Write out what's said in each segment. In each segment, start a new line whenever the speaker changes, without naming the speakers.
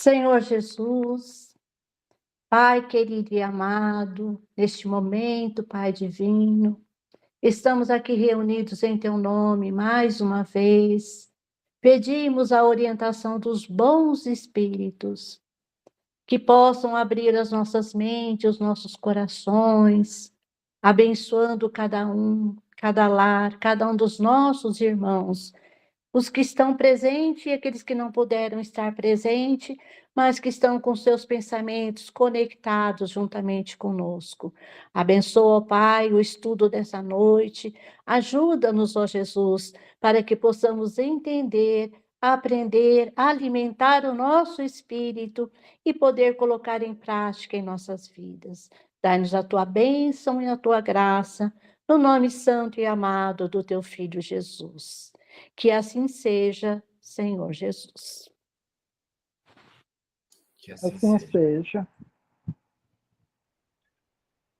Senhor Jesus, Pai querido e amado, neste momento, Pai divino, estamos aqui reunidos em Teu nome mais uma vez. Pedimos a orientação dos bons espíritos, que possam abrir as nossas mentes, os nossos corações, abençoando cada um, cada lar, cada um dos nossos irmãos, os que estão presentes e aqueles que não puderam estar presentes, mas que estão com seus pensamentos conectados juntamente conosco. Abençoa, ó Pai, o estudo dessa noite. Ajuda-nos, ó Jesus, para que possamos entender, aprender, alimentar o nosso espírito e poder colocar em prática em nossas vidas. Dá-nos a tua bênção e a tua graça, no nome santo e amado do teu Filho Jesus. Que assim seja, Senhor Jesus.
Que assim seja.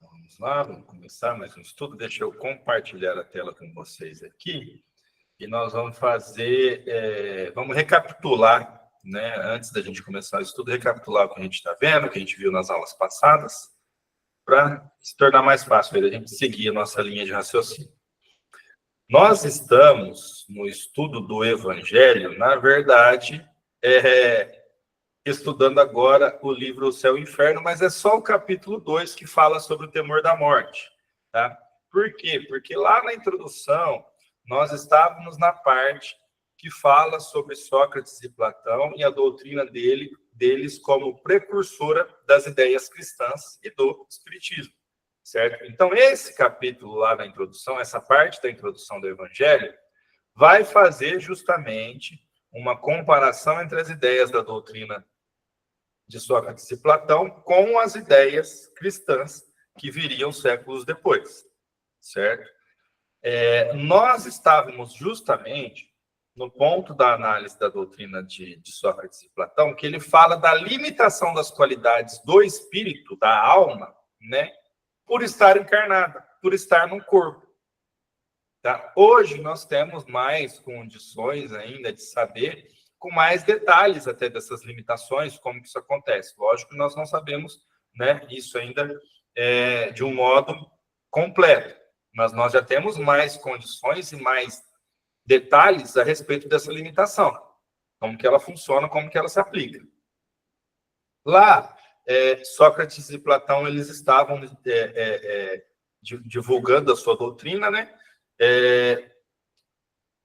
Vamos lá, vamos começar mais um estudo. Deixa eu compartilhar a tela com vocês aqui. E nós vamos fazer, vamos recapitular, né? Antes da gente começar o estudo, recapitular o que a gente está vendo, o que a gente viu nas aulas passadas, para se tornar mais fácil a gente seguir a nossa linha de raciocínio. Nós estamos no estudo do Evangelho, na verdade, estudando agora o livro O Céu e o Inferno, mas é só o capítulo 2 que fala sobre o temor da morte. Tá? Por quê? Porque lá na introdução, nós estávamos na parte que fala sobre Sócrates e Platão e a doutrina deles como precursora das ideias cristãs e do espiritismo. Certo? Então, esse capítulo lá na introdução, essa parte da introdução do Evangelho, vai fazer justamente uma comparação entre as ideias da doutrina de Sócrates e Platão com as ideias cristãs que viriam séculos depois. Certo? Nós estávamos justamente no ponto da análise da doutrina de Sócrates e Platão, que ele fala da limitação das qualidades do espírito, da alma, né? Por estar encarnada, por estar no corpo. Tá? Hoje nós temos mais condições ainda de saber, com mais detalhes até dessas limitações, como que isso acontece. Lógico que nós não sabemos, né, isso ainda de um modo completo, mas nós já temos mais condições e mais detalhes a respeito dessa limitação, como que ela funciona, como que ela se aplica. Lá, Sócrates e Platão, eles estavam divulgando a sua doutrina, né?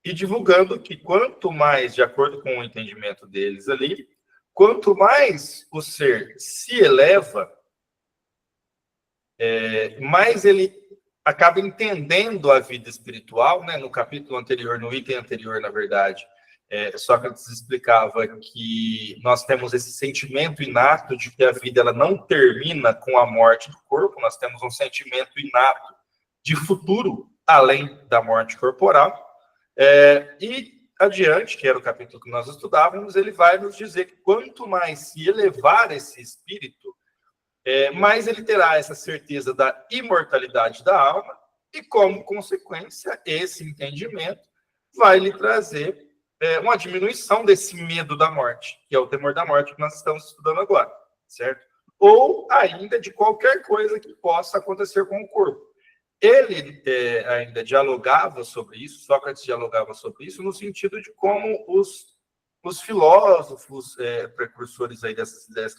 E divulgando que quanto mais, de acordo com o entendimento deles ali, quanto mais o ser se eleva, mais ele acaba entendendo a vida espiritual, né? No capítulo anterior, no item anterior, na verdade, Sócrates explicava que nós temos esse sentimento inato de que a vida ela não termina com a morte do corpo, nós temos um sentimento inato de futuro além da morte corporal. E adiante, que era o capítulo que nós estudávamos, ele vai nos dizer que quanto mais se elevar esse espírito, mais ele terá essa certeza da imortalidade da alma e, como consequência, esse entendimento vai lhe trazer uma diminuição desse medo da morte, que é o temor da morte que nós estamos estudando agora, certo? Ou ainda de qualquer coisa que possa acontecer com o corpo. Ele ainda dialogava sobre isso, Sócrates dialogava sobre isso, no sentido de como os filósofos precursores aí dessas ideias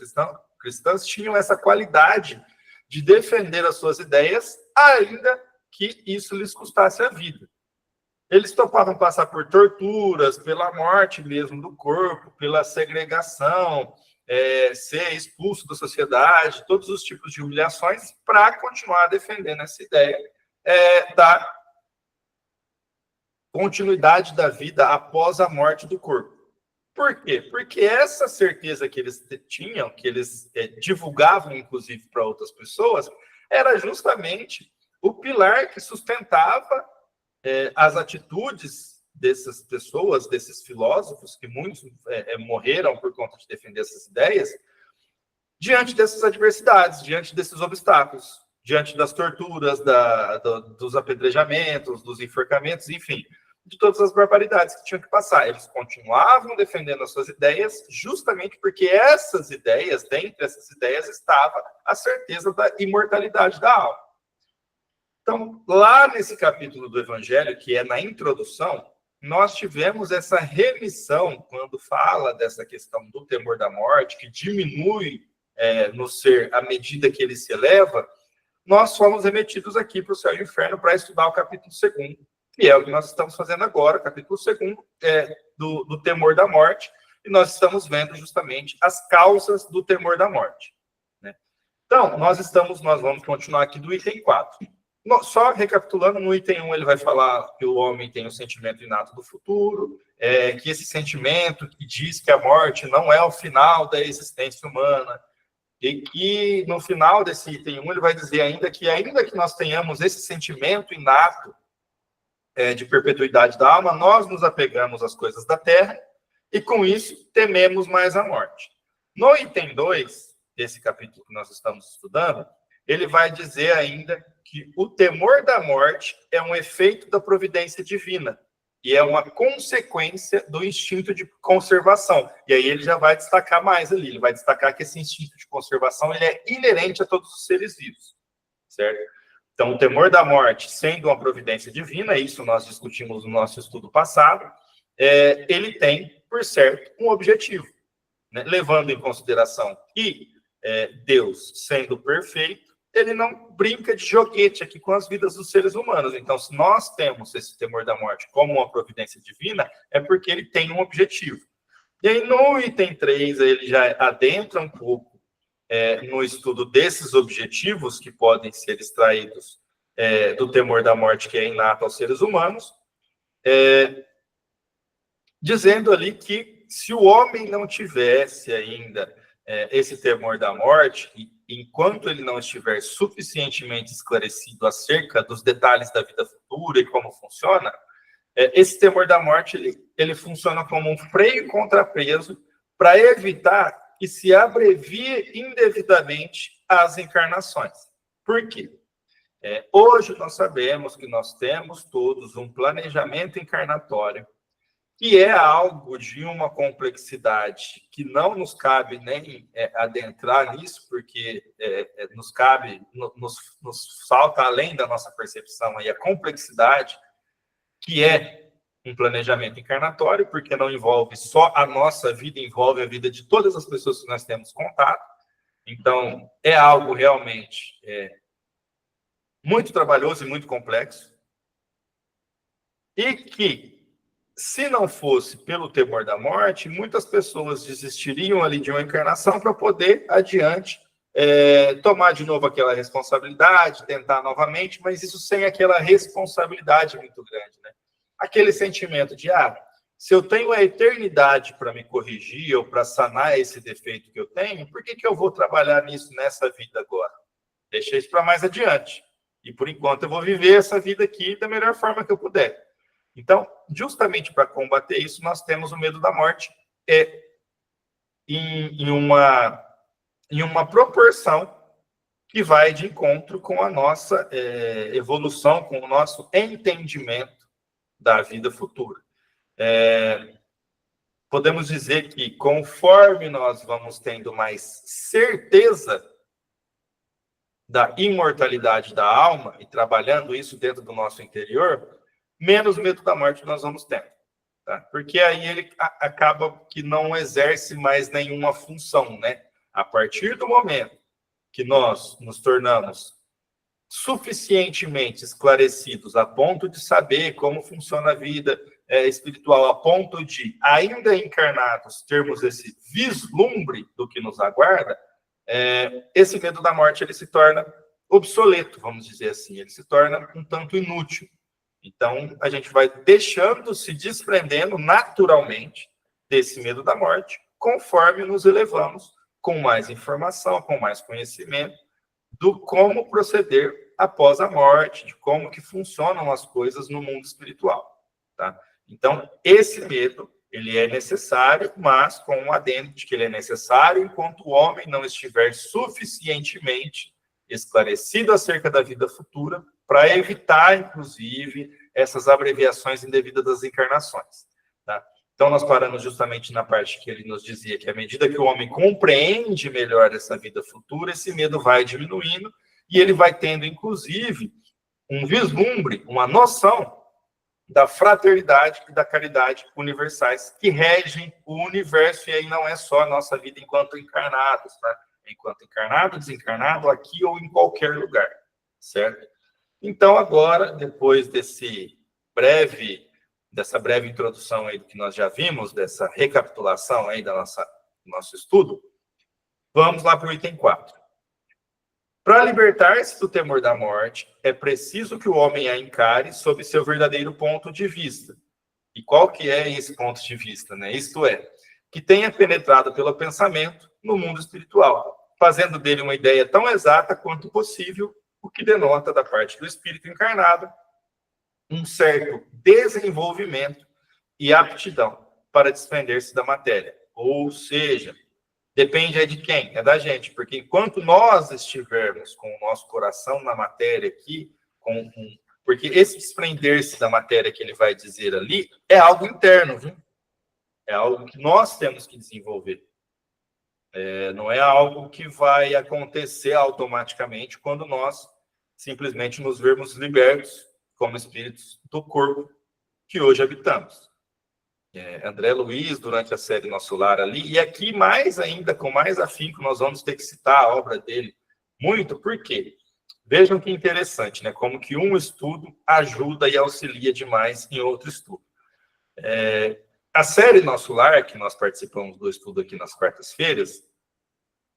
cristãs tinham essa qualidade de defender as suas ideias, ainda que isso lhes custasse a vida. Eles topavam passar por torturas, pela morte mesmo do corpo, pela segregação, ser expulso da sociedade, todos os tipos de humilhações, para continuar defendendo essa ideia da continuidade da vida após a morte do corpo. Por quê? Porque essa certeza que eles tinham, que eles divulgavam, inclusive, para outras pessoas, era justamente o pilar que sustentava as atitudes dessas pessoas, desses filósofos, que muitos morreram por conta de defender essas ideias, diante dessas adversidades, diante desses obstáculos, diante das torturas, dos apedrejamentos, dos enforcamentos, enfim. de todas as barbaridades que tinham que passar. Eles continuavam defendendo as suas ideias, justamente porque essas ideias, dentre essas ideias, estava a certeza da imortalidade da alma. Então, lá nesse capítulo do Evangelho, que é na introdução, nós tivemos essa remissão, quando fala dessa questão do temor da morte, que diminui no ser à medida que ele se eleva, nós fomos remetidos aqui para o céu e o inferno para estudar o capítulo 2º, que é o que nós estamos fazendo agora, o capítulo 2º do temor da morte, e nós estamos vendo justamente as causas do temor da morte, né? Então, nós vamos continuar aqui do item 4. Só recapitulando, no item 1 ele vai falar que o homem tem um sentimento inato do futuro, que esse sentimento que diz que a morte não é o final da existência humana, e que no final desse item 1 ele vai dizer ainda que nós tenhamos esse sentimento inato de perpetuidade da alma, nós nos apegamos às coisas da terra e com isso tememos mais a morte. No item 2, desse capítulo que nós estamos estudando, ele vai dizer ainda que o temor da morte é um efeito da providência divina e é uma consequência do instinto de conservação. E aí ele já vai destacar mais ali, ele vai destacar que esse instinto de conservação ele é inerente a todos os seres vivos, certo? Então, o temor da morte, sendo uma providência divina, isso nós discutimos no nosso estudo passado, ele tem, por certo, um objetivo, né? Levando em consideração que Deus, sendo perfeito, ele não brinca de joguete aqui com as vidas dos seres humanos. Então, se nós temos esse temor da morte como uma providência divina, é porque ele tem um objetivo. E aí, no item 3, ele já adentra um pouco no estudo desses objetivos que podem ser extraídos do temor da morte que é inato aos seres humanos, dizendo ali que se o homem não tivesse ainda esse temor da morte, enquanto ele não estiver suficientemente esclarecido acerca dos detalhes da vida futura e como funciona, esse temor da morte ele funciona como um freio e contrapeso para evitar que se abrevie indevidamente as encarnações. Por quê? Hoje nós sabemos que nós temos todos um planejamento encarnatório que é algo de uma complexidade que não nos cabe nem adentrar nisso, porque nos cabe, nos falta além da nossa percepção aí a complexidade que é um planejamento encarnatório, porque não envolve só a nossa vida, envolve a vida de todas as pessoas que nós temos contato. Então, é algo realmente muito trabalhoso e muito complexo, e que se não fosse pelo temor da morte, muitas pessoas desistiriam ali de uma encarnação para poder adiante tomar de novo aquela responsabilidade, tentar novamente, mas isso sem aquela responsabilidade muito grande, né? Aquele sentimento de, se eu tenho a eternidade para me corrigir ou para sanar esse defeito que eu tenho, por que eu vou trabalhar nisso nessa vida agora? Deixa isso para mais adiante. E por enquanto eu vou viver essa vida aqui da melhor forma que eu puder. Então, justamente para combater isso, nós temos o medo da morte em uma proporção que vai de encontro com a nossa evolução, com o nosso entendimento da vida futura. Podemos dizer que conforme nós vamos tendo mais certeza da imortalidade da alma e trabalhando isso dentro do nosso interior, menos medo da morte nós vamos tendo, tá? Porque aí ele acaba que não exerce mais nenhuma função, né? A partir do momento que nós nos tornamos suficientemente esclarecidos a ponto de saber como funciona a vida espiritual, a ponto de, ainda encarnados, termos esse vislumbre do que nos aguarda, esse medo da morte ele se torna obsoleto, vamos dizer assim, ele se torna um tanto inútil. Então, a gente vai se desprendendo naturalmente desse medo da morte, conforme nos elevamos com mais informação, com mais conhecimento do como proceder após a morte, de como que funcionam as coisas no mundo espiritual, tá? Então, esse medo, ele é necessário, mas com um adendo de que ele é necessário enquanto o homem não estiver suficientemente esclarecido acerca da vida futura para evitar, inclusive, essas abreviações indevidas das encarnações. Tá? Então, nós paramos justamente na parte que ele nos dizia que à medida que o homem compreende melhor essa vida futura, esse medo vai diminuindo e ele vai tendo, inclusive, um vislumbre, uma noção da fraternidade e da caridade universais que regem o universo, e aí não é só a nossa vida enquanto encarnados, tá? Enquanto encarnado, desencarnado, aqui ou em qualquer lugar, certo? Então, agora, depois dessa breve introdução aí do que nós já vimos, dessa recapitulação aí do nosso estudo, vamos lá para o item 4. Para libertar-se do temor da morte, é preciso que o homem a encare sob seu verdadeiro ponto de vista. E qual que é esse ponto de vista, né? Isto é, que tenha penetrado pelo pensamento no mundo espiritual, fazendo dele uma ideia tão exata quanto possível, o que denota da parte do espírito encarnado um certo desenvolvimento e aptidão para desprender-se da matéria. Ou seja, depende de quem? É da gente, porque enquanto nós estivermos com o nosso coração na matéria aqui, porque esse desprender-se da matéria que ele vai dizer ali é algo interno, viu? É algo que nós temos que desenvolver. Não é algo que vai acontecer automaticamente quando nós simplesmente nos vermos libertos como espíritos do corpo que hoje habitamos. André Luiz, durante a série Nosso Lar ali, e aqui mais ainda, com mais afinco, nós vamos ter que citar a obra dele muito, por quê? Vejam que interessante, né? Como que um estudo ajuda e auxilia demais em outro estudo. A série Nosso Lar, que nós participamos do estudo aqui nas quartas-feiras,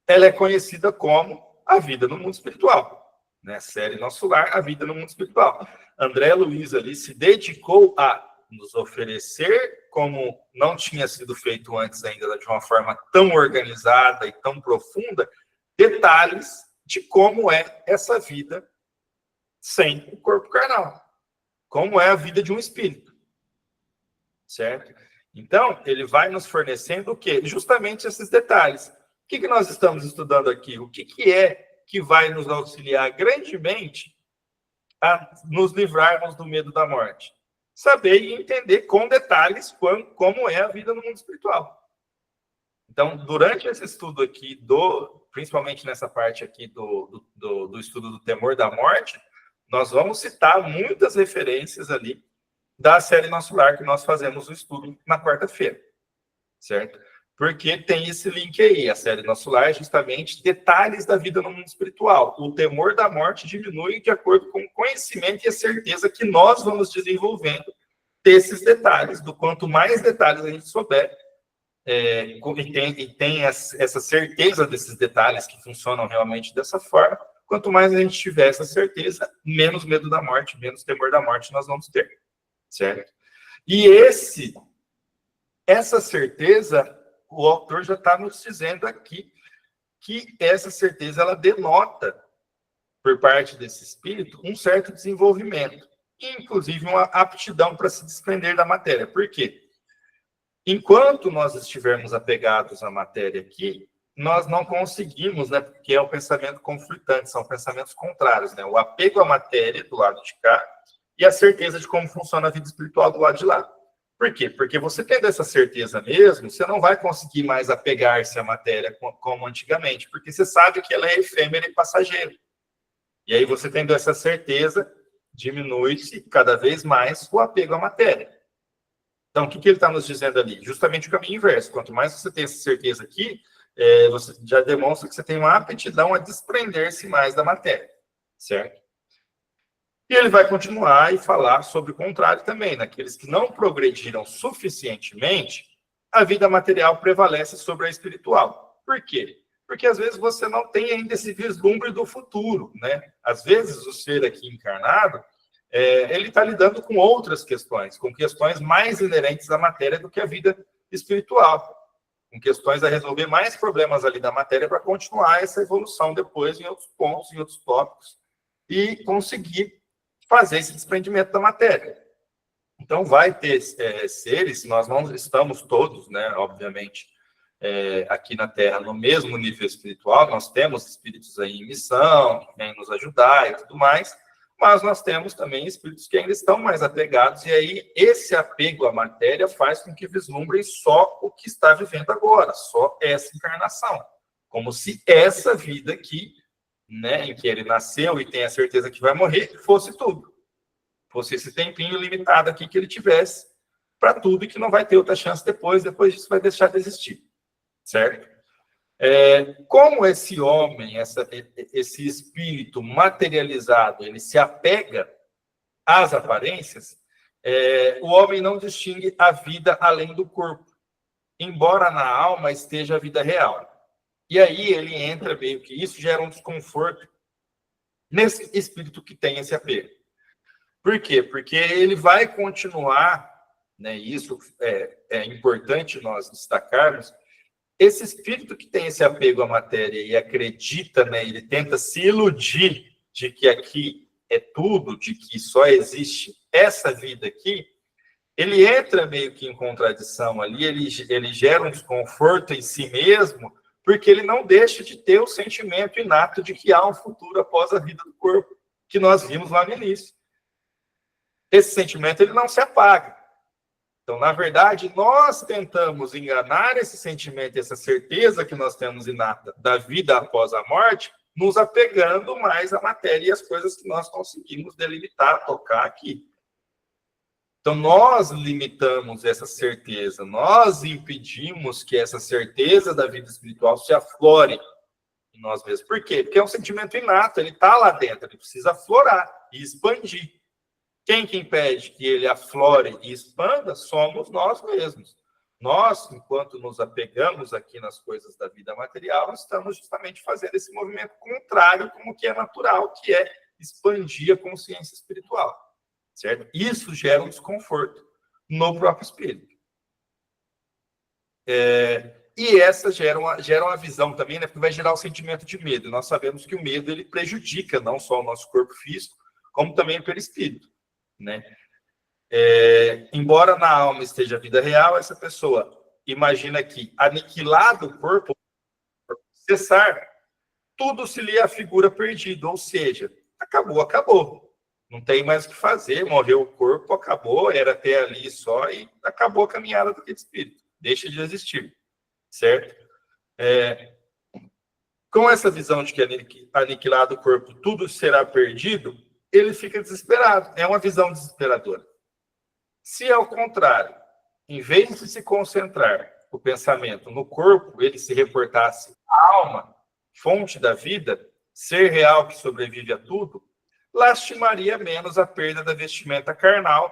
ela é conhecida como A Vida no Mundo Espiritual. Né? Série Nosso Lar, A Vida no Mundo Espiritual. André Luiz ali se dedicou a nos oferecer, como não tinha sido feito antes ainda de uma forma tão organizada e tão profunda, detalhes de como é essa vida sem o corpo carnal. Como é a vida de um espírito. Certo? Então, ele vai nos fornecendo o quê? Justamente esses detalhes. O que nós estamos estudando aqui? O que é que vai nos auxiliar grandemente a nos livrarmos do medo da morte? Saber e entender com detalhes como é a vida no mundo espiritual. Então, durante esse estudo aqui, principalmente nessa parte aqui do estudo do temor da morte, nós vamos citar muitas referências ali da série Nosso Lar, que nós fazemos o estudo na quarta-feira, certo? Porque tem esse link aí, a série Nosso Lar é justamente detalhes da vida no mundo espiritual. O temor da morte diminui de acordo com o conhecimento e a certeza que nós vamos desenvolvendo desses detalhes. Do quanto mais detalhes a gente souber, e tem essa certeza desses detalhes que funcionam realmente dessa forma, quanto mais a gente tiver essa certeza, menos medo da morte, menos temor da morte nós vamos ter, certo? E essa certeza, o autor já está nos dizendo aqui que essa certeza ela denota, por parte desse espírito, um certo desenvolvimento, inclusive uma aptidão para se desprender da matéria. Por quê? Enquanto nós estivermos apegados à matéria aqui, nós não conseguimos, né? Porque é um pensamento conflitante, são pensamentos contrários, né? O apego à matéria do lado de cá e a certeza de como funciona a vida espiritual do lado de lá. Por quê? Porque você tendo essa certeza mesmo, você não vai conseguir mais apegar-se à matéria como antigamente, porque você sabe que ela é efêmera e passageira. E aí você tendo essa certeza, diminui-se cada vez mais o apego à matéria. Então, o que ele está nos dizendo ali? Justamente o caminho inverso. Quanto mais você tem essa certeza aqui, você já demonstra que você tem uma aptidão a desprender-se mais da matéria, certo? E ele vai continuar e falar sobre o contrário também, naqueles que não progrediram suficientemente, a vida material prevalece sobre a espiritual. Por quê? Porque às vezes você não tem ainda esse vislumbre do futuro, né? Às vezes o ser aqui encarnado, ele está lidando com outras questões, com questões mais inerentes à matéria do que a vida espiritual, com questões a resolver mais problemas ali da matéria para continuar essa evolução depois em outros pontos, em outros tópicos, e conseguir fazer esse desprendimento da matéria. Então, vai ter seres, nós não estamos todos, né, obviamente, aqui na Terra, no mesmo nível espiritual, nós temos espíritos aí em missão, que vêm nos ajudar e tudo mais, mas nós temos também espíritos que ainda estão mais apegados, e aí esse apego à matéria faz com que vislumbrem só o que está vivendo agora, só essa encarnação, como se essa vida aqui, né, em que ele nasceu e tem a certeza que vai morrer, fosse tudo. Fosse esse tempinho limitado aqui que ele tivesse para tudo e que não vai ter outra chance depois disso vai deixar de existir, certo? Como esse homem, esse espírito materializado, ele se apega às aparências, o homem não distingue a vida além do corpo, embora na alma esteja a vida real. E aí ele entra meio que isso gera um desconforto nesse espírito que tem esse apego. Por quê? Porque ele vai continuar, né, isso é importante nós destacarmos, esse espírito que tem esse apego à matéria e acredita, né, ele tenta se iludir de que aqui é tudo, de que só existe essa vida aqui, ele entra meio que em contradição ali, ele gera um desconforto em si mesmo, porque ele não deixa de ter o sentimento inato de que há um futuro após a vida do corpo, que nós vimos lá no início. Esse sentimento ele não se apaga. Então, na verdade, nós tentamos enganar esse sentimento, essa certeza que nós temos inata da vida após a morte, nos apegando mais à matéria e às coisas que nós conseguimos delimitar, tocar aqui. Então, nós limitamos essa certeza, nós impedimos que essa certeza da vida espiritual se aflore em nós mesmos. Por quê? Porque é um sentimento inato, ele está lá dentro, ele precisa aflorar e expandir. Quem que impede que ele aflore e expanda somos nós mesmos. Nós, enquanto nos apegamos aqui nas coisas da vida material, estamos justamente fazendo esse movimento contrário como que é natural, que é expandir a consciência espiritual. Certo? Isso gera um desconforto no próprio espírito. E essa gera uma visão também, né? Porque vai gerar um sentimento de medo. Nós sabemos que o medo ele prejudica não só o nosso corpo físico, como também o perispírito. Né? Embora na alma esteja a vida real, essa pessoa imagina que aniquilado o corpo, cessar, tudo se lhe afigura perdido, ou seja, acabou. Não tem mais o que fazer, morreu o corpo, acabou, era até ali só e acabou a caminhada daquele espírito, deixa de existir, certo? Com essa visão de que aniquilado o corpo tudo será perdido, ele fica desesperado. É uma visão desesperadora. Se, ao contrário, em vez de se concentrar o pensamento no corpo, ele se reportasse à alma, fonte da vida, ser real que sobrevive a tudo, lastimaria menos a perda da vestimenta carnal,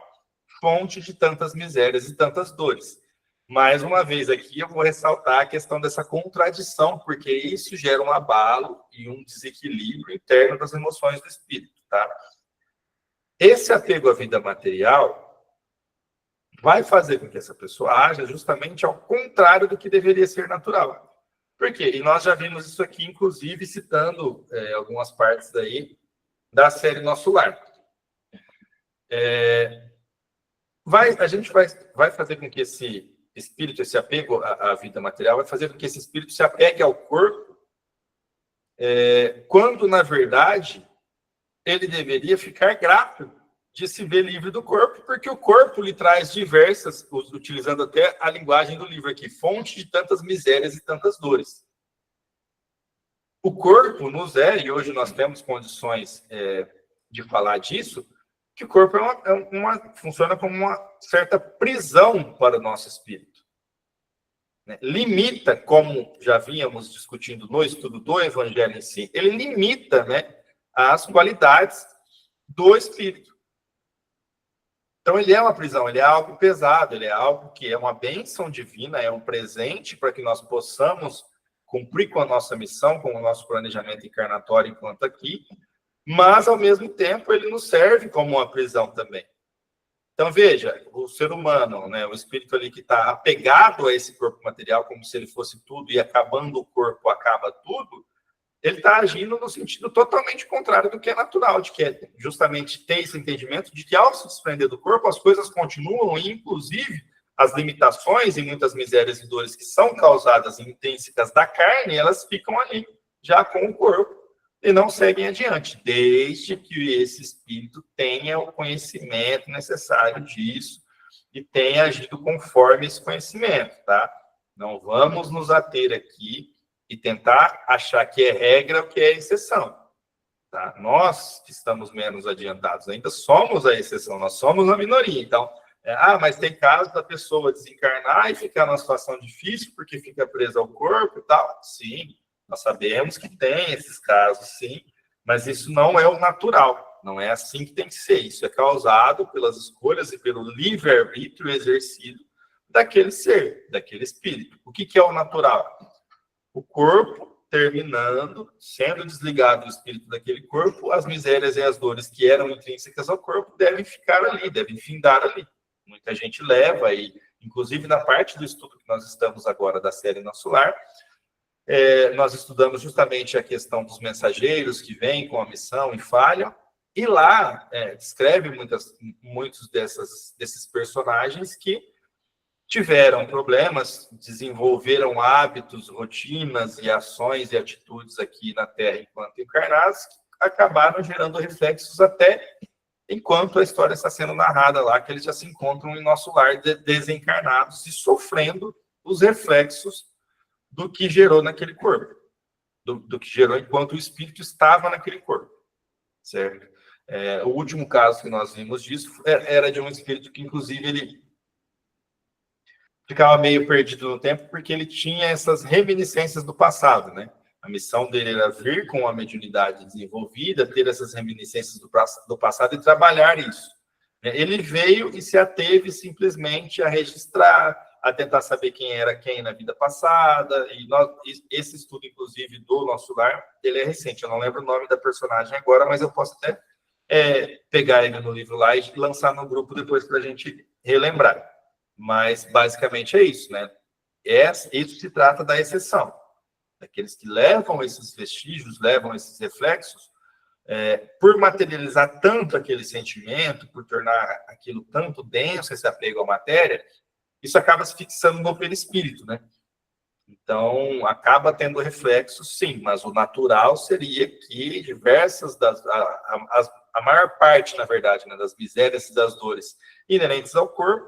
fonte de tantas misérias e tantas dores. Mais uma vez aqui eu vou ressaltar a questão dessa contradição, porque isso gera um abalo e um desequilíbrio interno das emoções do espírito. Tá? Esse apego à vida material vai fazer com que essa pessoa haja justamente ao contrário do que deveria ser natural. Por quê? E nós já vimos isso aqui, inclusive, citando algumas partes daí da série Nosso Lar. A gente vai fazer com que esse espírito, esse apego à vida material, vai fazer com que esse espírito se apegue ao corpo, quando, na verdade, ele deveria ficar grato de se ver livre do corpo, porque o corpo lhe traz diversas, utilizando até a linguagem do livro aqui, fonte de tantas misérias e tantas dores. O corpo nos e hoje nós temos condições de falar disso, que o corpo funciona como uma certa prisão para o nosso espírito. Né? Limita, como já vínhamos discutindo no estudo do Evangelho em si, ele limita, né, as qualidades do espírito. Então, ele é uma prisão, ele é algo pesado, ele é algo que é uma bênção divina, é um presente para que nós possamos cumprir com a nossa missão, com o nosso planejamento encarnatório enquanto aqui, mas, ao mesmo tempo, ele nos serve como uma prisão também. Então, veja, o ser humano, né, o espírito ali que está apegado a esse corpo material, como se ele fosse tudo, e acabando o corpo, acaba tudo, ele está agindo no sentido totalmente contrário do que é natural, de que é justamente ter esse entendimento de que, ao se desprender do corpo, as coisas continuam, e, inclusive, as limitações e muitas misérias e dores que são causadas intrínsecas da carne, elas ficam ali, já com o corpo, e não seguem adiante, desde que esse espírito tenha o conhecimento necessário disso e tenha agido conforme esse conhecimento, tá? Não vamos nos ater aqui e tentar achar que é regra o que é exceção, tá? Nós que estamos menos adiantados ainda somos a exceção, nós somos a minoria. Então, mas tem casos da pessoa desencarnar e ficar numa situação difícil porque fica presa ao corpo e tal. Sim, nós sabemos que tem esses casos, sim, mas isso não é o natural, não é assim que tem que ser. Isso é causado pelas escolhas e pelo livre-arbítrio exercido daquele ser, daquele espírito. O que é o natural? O corpo terminando, sendo desligado do espírito daquele corpo, as misérias e as dores que eram intrínsecas ao corpo devem ficar ali, devem findar ali. Muita gente leva, e inclusive na parte do estudo que nós estamos agora da série Nosso Lar, nós estudamos justamente a questão dos mensageiros que vêm com a missão e falham, e lá descreve muitos desses personagens que tiveram problemas, desenvolveram hábitos, rotinas e ações e atitudes aqui na Terra enquanto encarnados, que acabaram gerando reflexos até enquanto a história está sendo narrada lá, que eles já se encontram em nosso lar desencarnados e sofrendo os reflexos do que gerou naquele corpo, do que gerou enquanto o espírito estava naquele corpo, certo? O último caso que nós vimos disso era de um espírito que, inclusive, ele ficava meio perdido no tempo porque ele tinha essas reminiscências do passado, né? A missão dele era vir com a mediunidade desenvolvida, ter essas reminiscências do passado e trabalhar isso. Ele veio e se ateve simplesmente a registrar, a tentar saber quem era quem na vida passada, e esse estudo, inclusive, do Nosso Lar, ele é recente, eu não lembro o nome da personagem agora, mas eu posso até pegar ele no livro lá e lançar no grupo depois para a gente relembrar. Mas, basicamente, é isso, né? Isso se trata da exceção. Daqueles que levam esses vestígios, levam esses reflexos, por materializar tanto aquele sentimento, por tornar aquilo tanto denso, esse apego à matéria, isso acaba se fixando no perispírito, né? Então, acaba tendo reflexos, sim, mas o natural seria que diversas a maior parte, na verdade, né, das misérias e das dores inerentes ao corpo,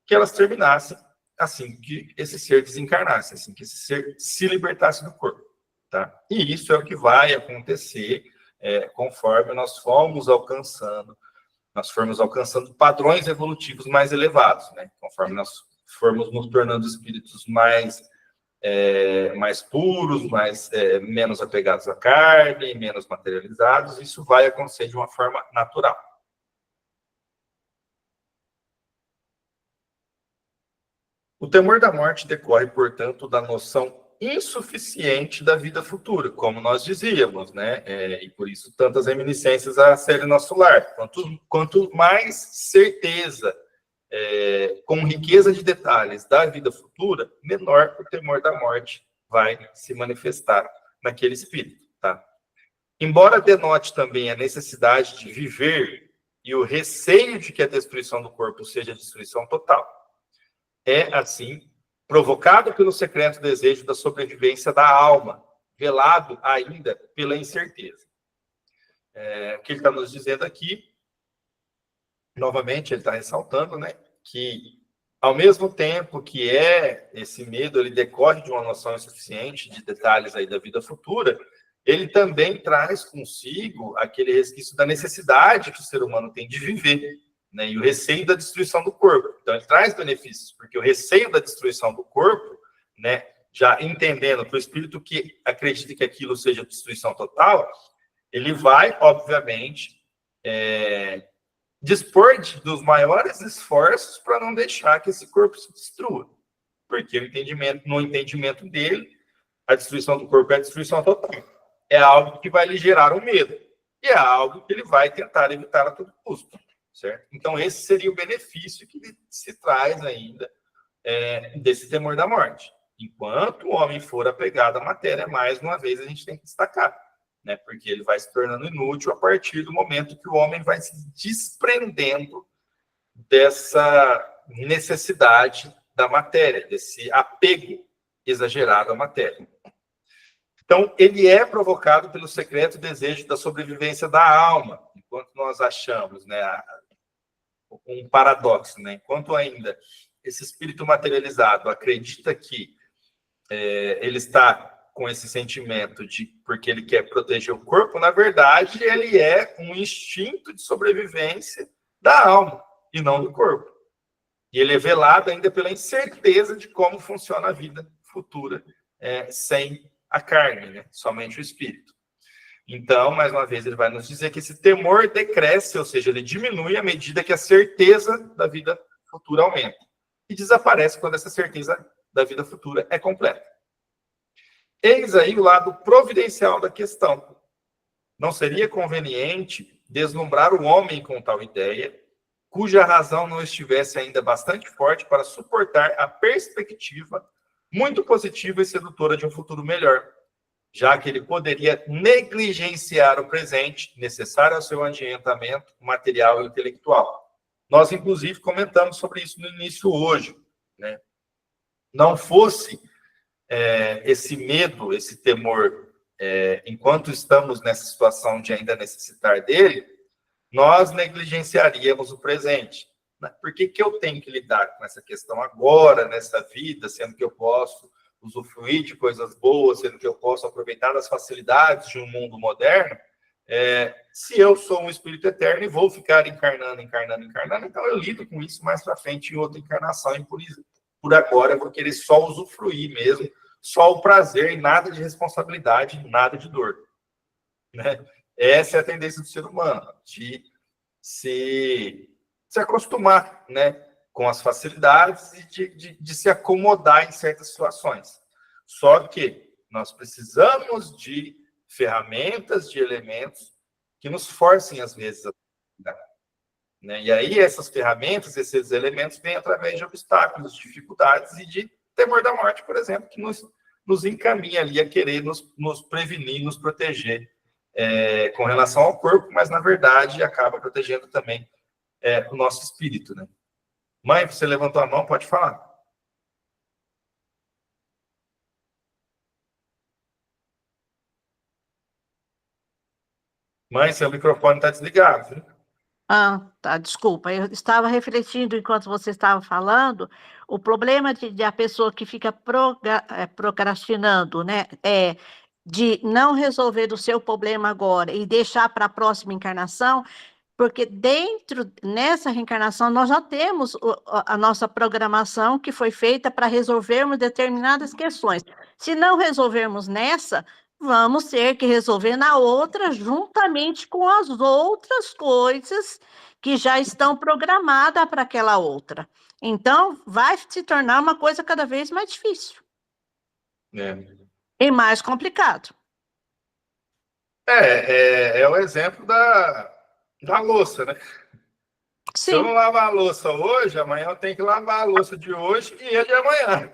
que elas terminassem assim que esse ser desencarnasse, assim que esse ser se libertasse do corpo, tá? E isso é o que vai acontecer conforme nós formos alcançando padrões evolutivos mais elevados, né? Conforme nós formos nos tornando espíritos mais puros, menos apegados à carne, menos materializados, isso vai acontecer de uma forma natural. O temor da morte decorre, portanto, da noção insuficiente da vida futura, como nós dizíamos, né? E por isso tantas reminiscências à série Nosso Lar. Quanto mais certeza, com riqueza de detalhes da vida futura, menor o temor da morte vai se manifestar naquele espírito, tá? Embora denote também a necessidade de viver e o receio de que a destruição do corpo seja a destruição total, assim, provocado pelo secreto desejo da sobrevivência da alma, velado ainda pela incerteza. O que ele está nos dizendo aqui, novamente, ele está ressaltando, né, que, ao mesmo tempo que esse medo, ele decorre de uma noção insuficiente de detalhes aí da vida futura, ele também traz consigo aquele resquício da necessidade que o ser humano tem de viver, né, e o receio da destruição do corpo. Então, ele traz benefícios, porque o receio da destruição do corpo, né, já entendendo para o espírito que acredita que aquilo seja destruição total, ele vai, obviamente, dispor dos maiores esforços para não deixar que esse corpo se destrua. Porque no entendimento dele, a destruição do corpo é a destruição total. É algo que vai lhe gerar um medo. E é algo que ele vai tentar evitar a todo custo. Certo? Então, esse seria o benefício que se traz ainda desse temor da morte. Enquanto o homem for apegado à matéria, mais uma vez a gente tem que destacar, né? Porque ele vai se tornando inútil a partir do momento que o homem vai se desprendendo dessa necessidade da matéria, desse apego exagerado à matéria. Então, ele é provocado pelo secreto desejo da sobrevivência da alma, enquanto nós achamos, né, um paradoxo, né? Enquanto ainda esse espírito materializado acredita que ele está com esse sentimento de porque ele quer proteger o corpo, na verdade, ele é um instinto de sobrevivência da alma e não do corpo. E ele é velado ainda pela incerteza de como funciona a vida futura sem a carne, né? Somente o espírito. Então, mais uma vez, ele vai nos dizer que esse temor decresce, ou seja, ele diminui à medida que a certeza da vida futura aumenta. E desaparece quando essa certeza da vida futura é completa. Eis aí o lado providencial da questão. Não seria conveniente deslumbrar o homem com tal ideia, cuja razão não estivesse ainda bastante forte para suportar a perspectiva muito positiva e sedutora de um futuro melhor, já que ele poderia negligenciar o presente, necessário ao seu adiantamento material e intelectual. Nós, inclusive, comentamos sobre isso no início hoje, né? Não fosse esse medo, esse temor, enquanto estamos nessa situação de ainda necessitar dele, nós negligenciaríamos o presente. Por que eu tenho que lidar com essa questão agora, nessa vida, sendo que eu posso usufruir de coisas boas, sendo que eu posso aproveitar das facilidades de um mundo moderno, se eu sou um espírito eterno e vou ficar encarnando, então eu lido com isso mais para frente em outra encarnação, e por agora eu vou querer só usufruir mesmo, só o prazer e nada de responsabilidade, nada de dor. Né? Essa é a tendência do ser humano, de se acostumar, né, com as facilidades e de se acomodar em certas situações. Só que nós precisamos de ferramentas, de elementos que nos forcem, às vezes, a né? E aí essas ferramentas, esses elementos vêm através de obstáculos, dificuldades e de temor da morte, por exemplo, que nos encaminha ali a querer nos prevenir, nos proteger com relação ao corpo, mas, na verdade, acaba protegendo também o nosso espírito, né? Mãe, você levantou a mão, pode falar. Mãe, seu microfone está desligado, viu?
Tá, desculpa. Eu estava refletindo enquanto você estava falando, o problema de a pessoa que fica procrastinando, né, de não resolver o seu problema agora e deixar para a próxima encarnação, porque nessa reencarnação, nós já temos a nossa programação que foi feita para resolvermos determinadas questões. Se não resolvermos nessa, vamos ter que resolver na outra, juntamente com as outras coisas que já estão programadas para aquela outra. Então, vai se tornar uma coisa cada vez mais difícil. E mais complicado.
É o exemplo da louça, né?
Sim.
Se eu não lavar a louça hoje, amanhã eu tenho que lavar a louça de hoje e a de amanhã.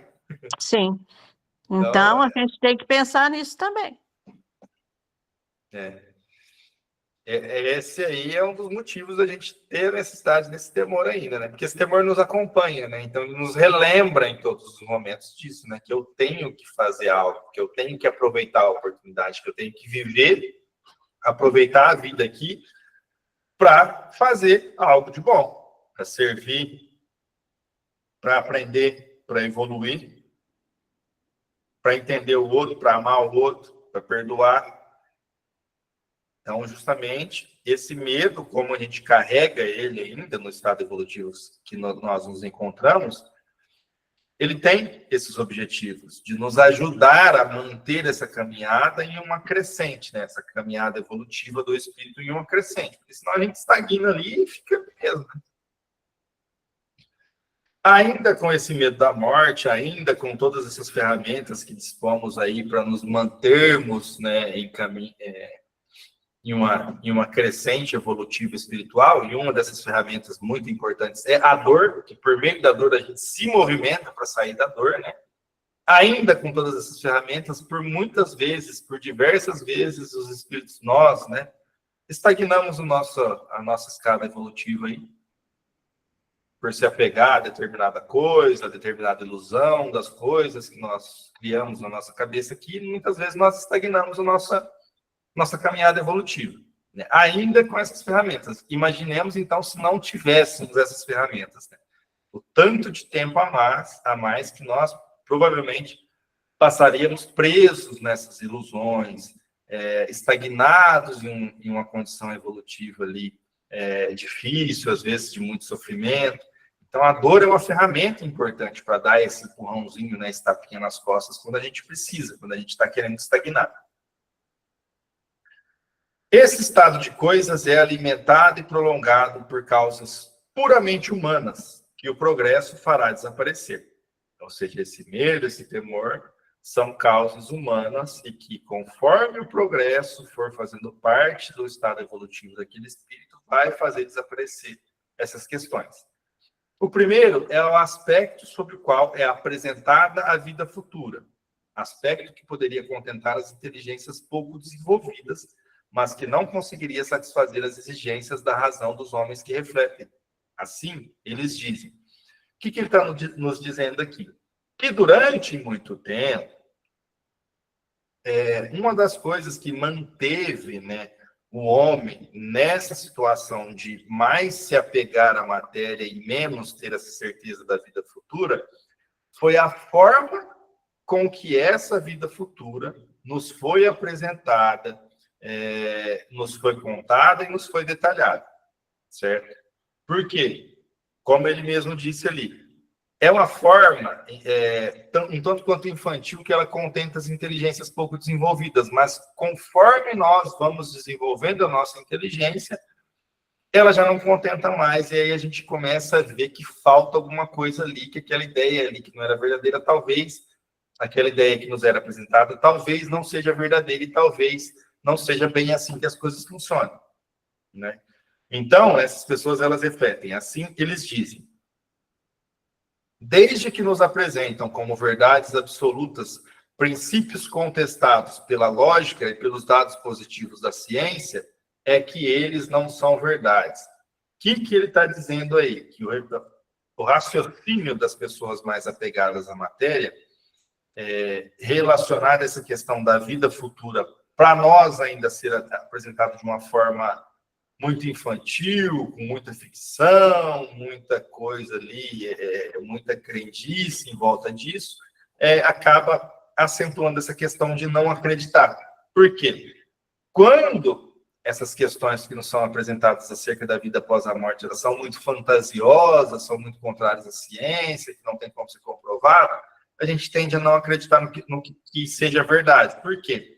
Sim. Então, a gente tem que pensar nisso também.
Esse aí é um dos motivos da gente ter a necessidade desse temor ainda, né? Porque esse temor nos acompanha, né? Então, ele nos relembra em todos os momentos disso, né? Que eu tenho que fazer algo, que eu tenho que aproveitar a oportunidade, que eu tenho que viver, aproveitar a vida aqui para fazer algo de bom, para servir, para aprender, para evoluir, para entender o outro, para amar o outro, para perdoar. Então, justamente, esse medo, como a gente carrega ele ainda no estado evolutivo que nós nos encontramos, ele tem esses objetivos de nos ajudar a manter essa caminhada em uma crescente, né? Essa caminhada evolutiva do espírito em uma crescente, porque senão a gente estagna ali e fica mesmo. Ainda com esse medo da morte, ainda com todas essas ferramentas que dispomos aí para nos mantermos, né, em caminho, em uma crescente evolutiva espiritual, e uma dessas ferramentas muito importantes é a dor, porque por meio da dor a gente se movimenta para sair da dor, né? Ainda com todas essas ferramentas, por muitas vezes, por diversas vezes, os espíritos, nós, né, estagnamos a nossa escala evolutiva aí, por se apegar a determinada coisa, a determinada ilusão das coisas que nós criamos na nossa cabeça, que muitas vezes nós estagnamos a nossa caminhada evolutiva, né? Ainda com essas ferramentas. Imaginemos, então, se não tivéssemos essas ferramentas, né? O tanto de tempo a mais que nós provavelmente passaríamos presos nessas ilusões, estagnados em uma condição evolutiva ali difícil, às vezes de muito sofrimento. Então, a dor é uma ferramenta importante para dar esse empurrãozinho, né, esse tapinha nas costas, quando a gente precisa, quando a gente está querendo estagnar. Esse estado de coisas é alimentado e prolongado por causas puramente humanas, que o progresso fará desaparecer. Ou seja, esse medo, esse temor, são causas humanas e que, conforme o progresso for fazendo parte do estado evolutivo daquele espírito, vai fazer desaparecer essas questões. O primeiro é o aspecto sobre o qual é apresentada a vida futura, aspecto que poderia contentar as inteligências pouco desenvolvidas, mas que não conseguiria satisfazer as exigências da razão dos homens que refletem. Assim, eles dizem. O que ele está nos dizendo aqui? Que durante muito tempo, uma das coisas que manteve, né, o homem nessa situação de mais se apegar à matéria e menos ter essa certeza da vida futura, foi a forma com que essa vida futura nos foi apresentada, nos foi contada e nos foi detalhada, certo? Por quê? Como ele mesmo disse ali, é uma forma, um tanto quanto infantil, que ela contenta as inteligências pouco desenvolvidas, mas conforme nós vamos desenvolvendo a nossa inteligência, ela já não contenta mais, e aí a gente começa a ver que falta alguma coisa ali, que aquela ideia ali que não era verdadeira, talvez aquela ideia que nos era apresentada, talvez não seja verdadeira e talvez não seja bem assim que as coisas funcionam, né? Então, essas pessoas, elas refletem, assim eles dizem. Desde que nos apresentam como verdades absolutas princípios contestados pela lógica e pelos dados positivos da ciência, é que eles não são verdades. O que ele está dizendo aí? Que o raciocínio das pessoas mais apegadas à matéria, relacionado a essa questão da vida futura, para nós ainda ser apresentado de uma forma muito infantil, com muita ficção, muita coisa ali, muita crendice em volta disso, acaba acentuando essa questão de não acreditar. Por quê? Quando essas questões que nos são apresentadas acerca da vida após a morte, elas são muito fantasiosas, são muito contrárias à ciência, que não tem como ser comprovado, a gente tende a não acreditar no que seja verdade. Por quê?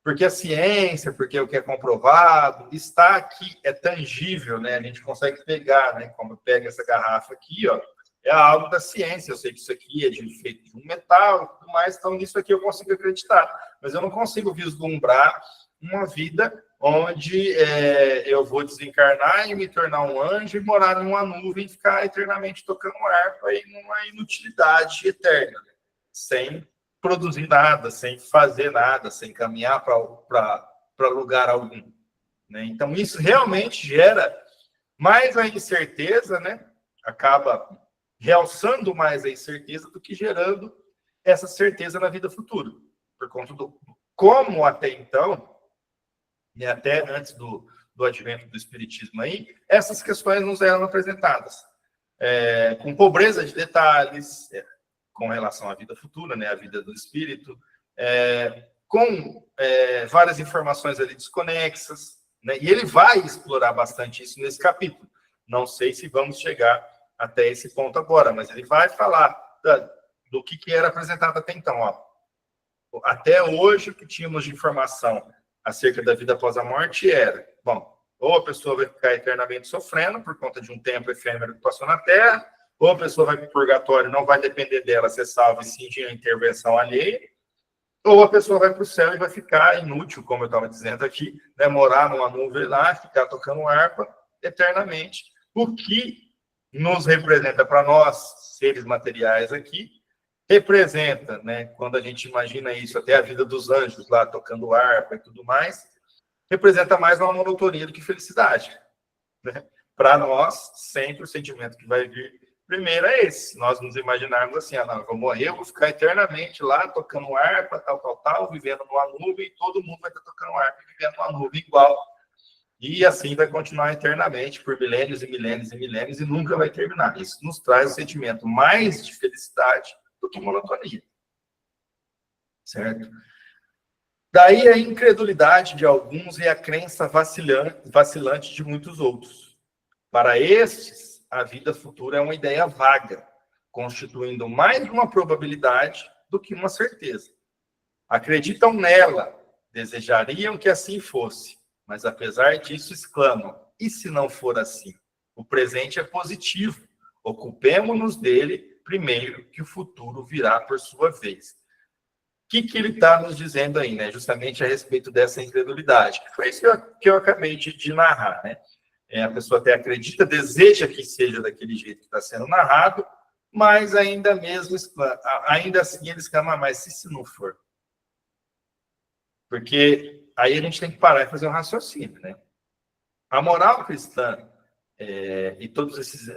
Porque a ciência, porque o que é comprovado, está aqui, é tangível, né? A gente consegue pegar, né? Como eu pego essa garrafa aqui, ó, é algo da ciência. Eu sei que isso aqui é feito de um metal e tudo mais, então nisso aqui eu consigo acreditar. Mas eu não consigo vislumbrar uma vida onde eu vou desencarnar e me tornar um anjo e morar numa nuvem e ficar eternamente tocando harpa e numa inutilidade eterna, sem produzir nada, sem fazer nada, sem caminhar para lugar algum, né? Então, isso realmente gera mais a incerteza, né? Acaba realçando mais a incerteza do que gerando essa certeza na vida futura. Por conta do como até então, e até antes do advento do Espiritismo aí, essas questões nos eram apresentadas. Com pobreza de detalhes, com relação à vida futura, né, a vida do espírito, com várias informações ali desconexas, né, e ele vai explorar bastante isso nesse capítulo. Não sei se vamos chegar até esse ponto agora, mas ele vai falar do que era apresentado até então. Ó. Até hoje, o que tínhamos de informação acerca da vida após a morte era, bom, ou a pessoa vai ficar eternamente sofrendo por conta de um tempo efêmero que passou na Terra, ou a pessoa vai para o purgatório, não vai depender dela ser salva e sim de intervenção alheia, ou a pessoa vai para o céu e vai ficar inútil, como eu estava dizendo aqui, né, morar numa nuvem lá, ficar tocando harpa eternamente, o que nos representa para nós, seres materiais aqui, representa, né, quando a gente imagina isso, até a vida dos anjos lá tocando harpa e tudo mais, representa mais uma monotonia do que felicidade, né? Para nós, sempre o sentimento que vai vir primeiro é esse, nós nos imaginarmos assim, não, eu vou morrer, eu vou ficar eternamente lá, tocando harpa, tal, vivendo numa nuvem, e todo mundo vai estar tocando harpa e vivendo numa nuvem igual. E assim vai continuar eternamente, por milênios e milênios e milênios, e nunca vai terminar. Isso nos traz um sentimento mais de felicidade do que monotonia. Certo? Daí a incredulidade de alguns e a crença vacilante de muitos outros. Para estes, a vida futura é uma ideia vaga, constituindo mais uma probabilidade do que uma certeza. Acreditam nela, desejariam que assim fosse, mas apesar disso exclamam: e se não for assim? O presente é positivo, ocupemo-nos dele primeiro, que o futuro virá por sua vez. O que ele está nos dizendo aí, né? Justamente a respeito dessa incredulidade, que foi isso que eu acabei de narrar, né? A pessoa até acredita, deseja que seja daquele jeito que está sendo narrado, mas ainda assim ele exclama: mas e se não for? Porque aí a gente tem que parar e fazer um raciocínio, né? A moral cristã e todos esses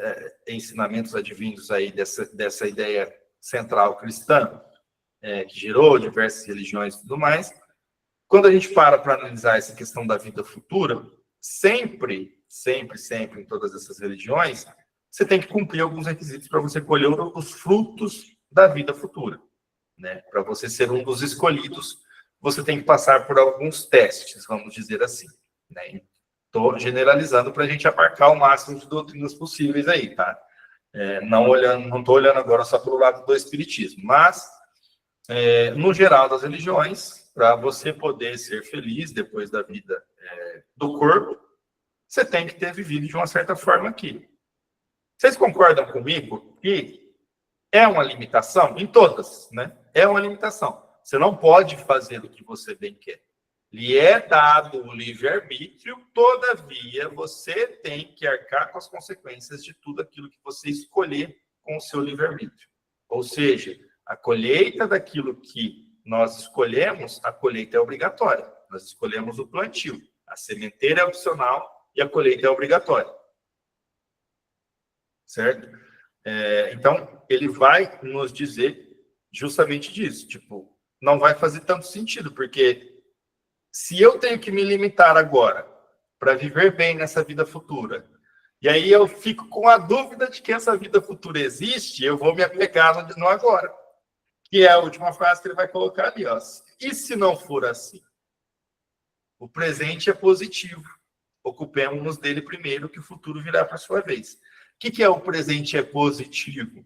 ensinamentos advindos aí dessa ideia central cristã, que gerou diversas religiões e tudo mais, quando a gente para analisar essa questão da vida futura, sempre, em todas essas religiões, você tem que cumprir alguns requisitos para você colher os frutos da vida futura, né? Para você ser um dos escolhidos, você tem que passar por alguns testes, vamos dizer assim, né? Estou generalizando para a gente abarcar o máximo de doutrinas possíveis aí, tá? Não estou olhando agora só pelo lado do espiritismo, mas no geral das religiões, para você poder ser feliz depois da vida do corpo, você tem que ter vivido de uma certa forma aqui. Vocês concordam comigo que é uma limitação? Em todas, né? É uma limitação. Você não pode fazer o que você bem quer. Lhe é dado o livre-arbítrio, todavia você tem que arcar com as consequências de tudo aquilo que você escolher com o seu livre-arbítrio. Ou seja, a colheita daquilo que nós escolhemos, a colheita é obrigatória. Nós escolhemos o plantio. A sementeira é opcional e a colheita é obrigatória. Certo? Então, ele vai nos dizer justamente disso. Tipo, não vai fazer tanto sentido, porque se eu tenho que me limitar agora para viver bem nessa vida futura, e aí eu fico com a dúvida de que essa vida futura existe, eu vou me apegar no agora. Que é a última frase que ele vai colocar ali, ó. E se não for assim? O presente é positivo. Ocupemos-nos dele primeiro, que o futuro virá para sua vez. O que é o presente é positivo?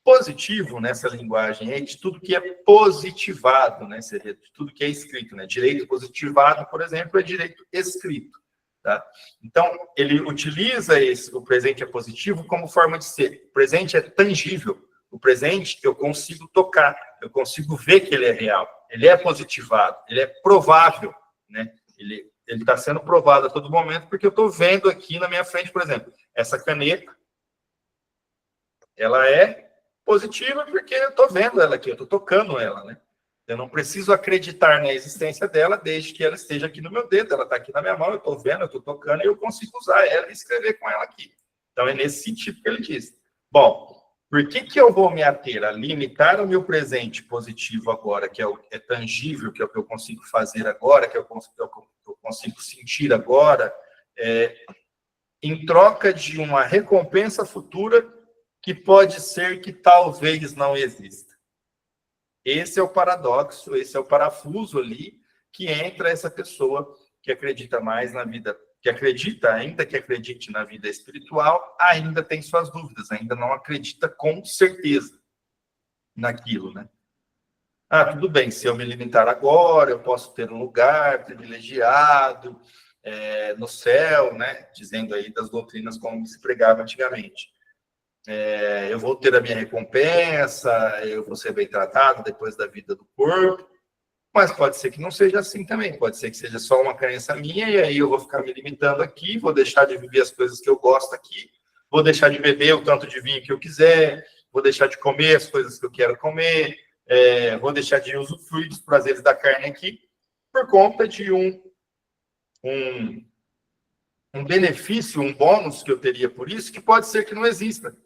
Positivo, nessa linguagem, é de tudo que é positivado, né? Seria de tudo que é escrito, né? Direito positivado, por exemplo, é direito escrito. Tá? Então, ele utiliza o presente é positivo como forma de ser. O presente é tangível. O presente eu consigo tocar, eu consigo ver que ele é real, ele é positivado, ele é provável, né? Ele está sendo provado a todo momento, porque eu estou vendo aqui na minha frente, por exemplo, essa caneta, ela é positiva porque eu estou vendo ela aqui, eu estou tocando ela, né? Eu não preciso acreditar na existência dela desde que ela esteja aqui no meu dedo, ela está aqui na minha mão, eu estou vendo, eu estou tocando e eu consigo usar ela e escrever com ela aqui. Então, é nesse sentido que ele diz. Bom, por que eu vou me ater a limitar o meu presente positivo agora, que é tangível, que é o que eu consigo fazer agora, que eu consigo sentir agora, em troca de uma recompensa futura que pode ser que talvez não exista? Esse é o paradoxo, esse é o parafuso ali que entra essa pessoa que acredita mais na vida, que acredita, ainda que acredite na vida espiritual, ainda tem suas dúvidas, ainda não acredita com certeza naquilo, né? Tudo bem, se eu me limitar agora, eu posso ter um lugar privilegiado no céu, né? Dizendo aí das doutrinas como se pregava antigamente. Eu vou ter a minha recompensa, eu vou ser bem tratado depois da vida do corpo, mas pode ser que não seja assim também, pode ser que seja só uma crença minha, e aí eu vou ficar me limitando aqui, vou deixar de viver as coisas que eu gosto aqui, vou deixar de beber o tanto de vinho que eu quiser, vou deixar de comer as coisas que eu quero comer, vou deixar de usufruir dos prazeres da carne aqui, por conta de um benefício, um bônus que eu teria por isso, que pode ser que não exista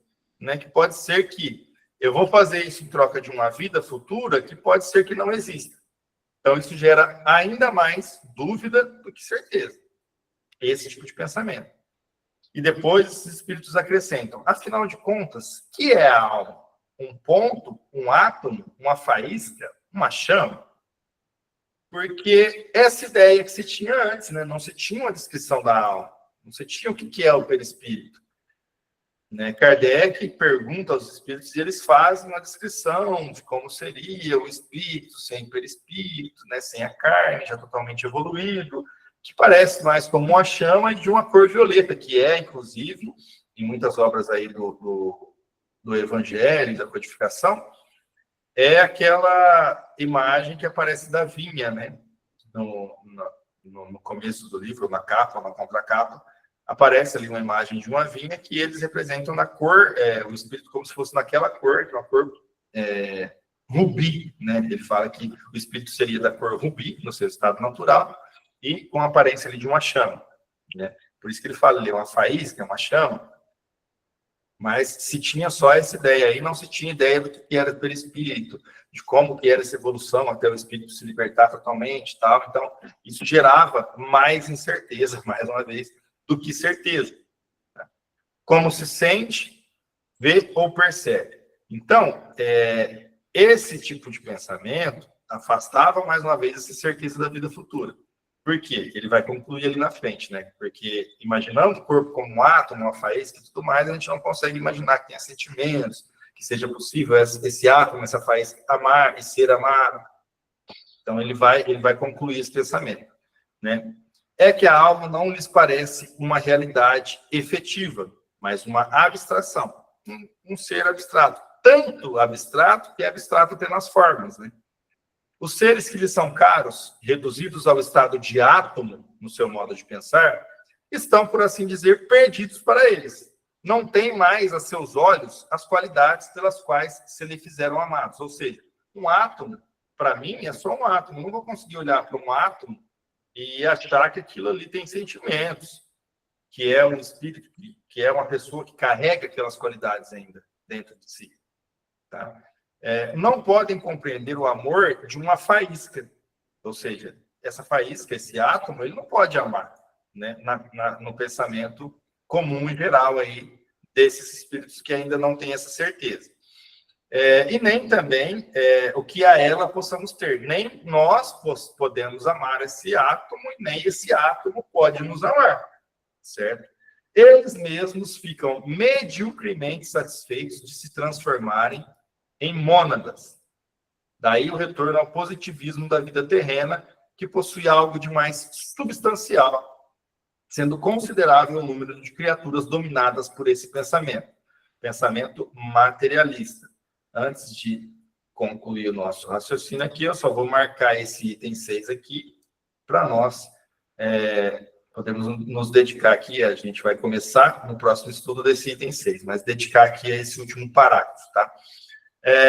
né? Que pode ser que eu vou fazer isso em troca de uma vida futura que pode ser que não exista. Então, isso gera ainda mais dúvida do que certeza. Esse tipo de pensamento. E depois esses espíritos acrescentam: afinal de contas, o que é a alma? Um ponto, um átomo, uma faísca, uma chama? Porque essa ideia que se tinha antes, né? Não se tinha uma descrição da alma, não se tinha o que é o perispírito. Né? Kardec pergunta aos espíritos e eles fazem uma descrição de como seria o espírito sem perispírito, né? Sem a carne, já totalmente evoluído, que parece mais como uma chama de uma cor violeta, que é, inclusive, em muitas obras aí do Evangelho, da codificação, é aquela imagem que aparece da vinha, né? No começo do livro, na capa, na contracapa, aparece ali uma imagem de uma vinha que eles representam na cor, o espírito como se fosse naquela cor, que é uma cor rubi, né? Ele fala que o espírito seria da cor rubi, no seu estado natural, e com a aparência ali de uma chama, né? Por isso que ele fala ali, uma faísca, uma chama, mas se tinha só essa ideia aí, não se tinha ideia do que era perispírito, de como que era essa evolução até o espírito se libertar totalmente e tal. Então, isso gerava mais incerteza, mais uma vez, do que certeza. Como se sente, vê ou percebe. Então, esse tipo de pensamento afastava, mais uma vez, essa certeza da vida futura. Por quê? Ele vai concluir ali na frente, né? Porque imaginando o corpo como um átomo, uma faísca e tudo mais, a gente não consegue imaginar que tenha sentimentos, que seja possível esse átomo, essa faísca amar e ser amado. Então, ele vai concluir esse pensamento, né? É que a alma não lhes parece uma realidade efetiva, mas uma abstração, um ser abstrato. Tanto abstrato que é abstrato até nas formas, né? Os seres que lhes são caros, reduzidos ao estado de átomo, no seu modo de pensar, estão, por assim dizer, perdidos para eles. Não têm mais a seus olhos as qualidades pelas quais se lhe fizeram amados. Ou seja, um átomo, para mim, é só um átomo. Eu não vou conseguir olhar para um átomo e achar que aquilo ali tem sentimentos, que é um espírito, que é uma pessoa que carrega aquelas qualidades ainda dentro de si. Tá? Não podem compreender o amor de uma faísca. Ou seja, essa faísca, esse átomo, ele não pode amar, né? No pensamento comum e geral aí desses espíritos que ainda não têm essa certeza. E nem também o que a ela possamos ter. Nem nós podemos amar esse átomo, e nem esse átomo pode nos amar, certo? Eles mesmos ficam mediocremente satisfeitos de se transformarem em mônadas. Daí o retorno ao positivismo da vida terrena, que possui algo de mais substancial, sendo considerável o número de criaturas dominadas por esse pensamento materialista. Antes de concluir o nosso raciocínio aqui, eu só vou marcar esse item 6 aqui, para nós podemos nos dedicar aqui, a gente vai começar no próximo estudo desse item 6, mas dedicar aqui a esse último parágrafo, tá?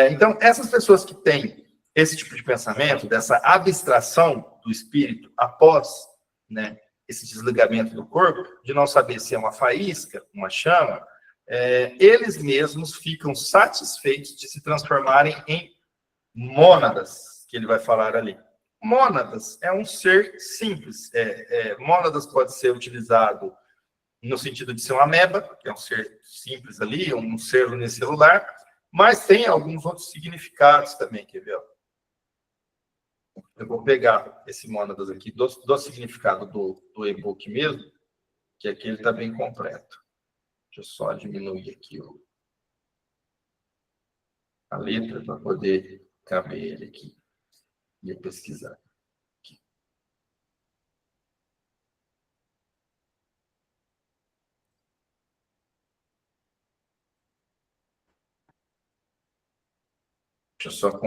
Então, essas pessoas que têm esse tipo de pensamento, dessa abstração do espírito após, né, esse desligamento do corpo, de não saber se é uma faísca, uma chama, eles mesmos ficam satisfeitos de se transformarem em mônadas, que ele vai falar ali. Mônadas é um ser simples. Mônadas pode ser utilizado no sentido de ser uma ameba, que é um ser simples ali, um ser unicelular, mas tem alguns outros significados também, quer ver? Eu vou pegar esse mônadas aqui do significado do e-book mesmo, que aqui ele está bem completo. Deixa eu só diminuir aqui a letra para poder caber ele aqui e pesquisar. Aqui. Deixa eu só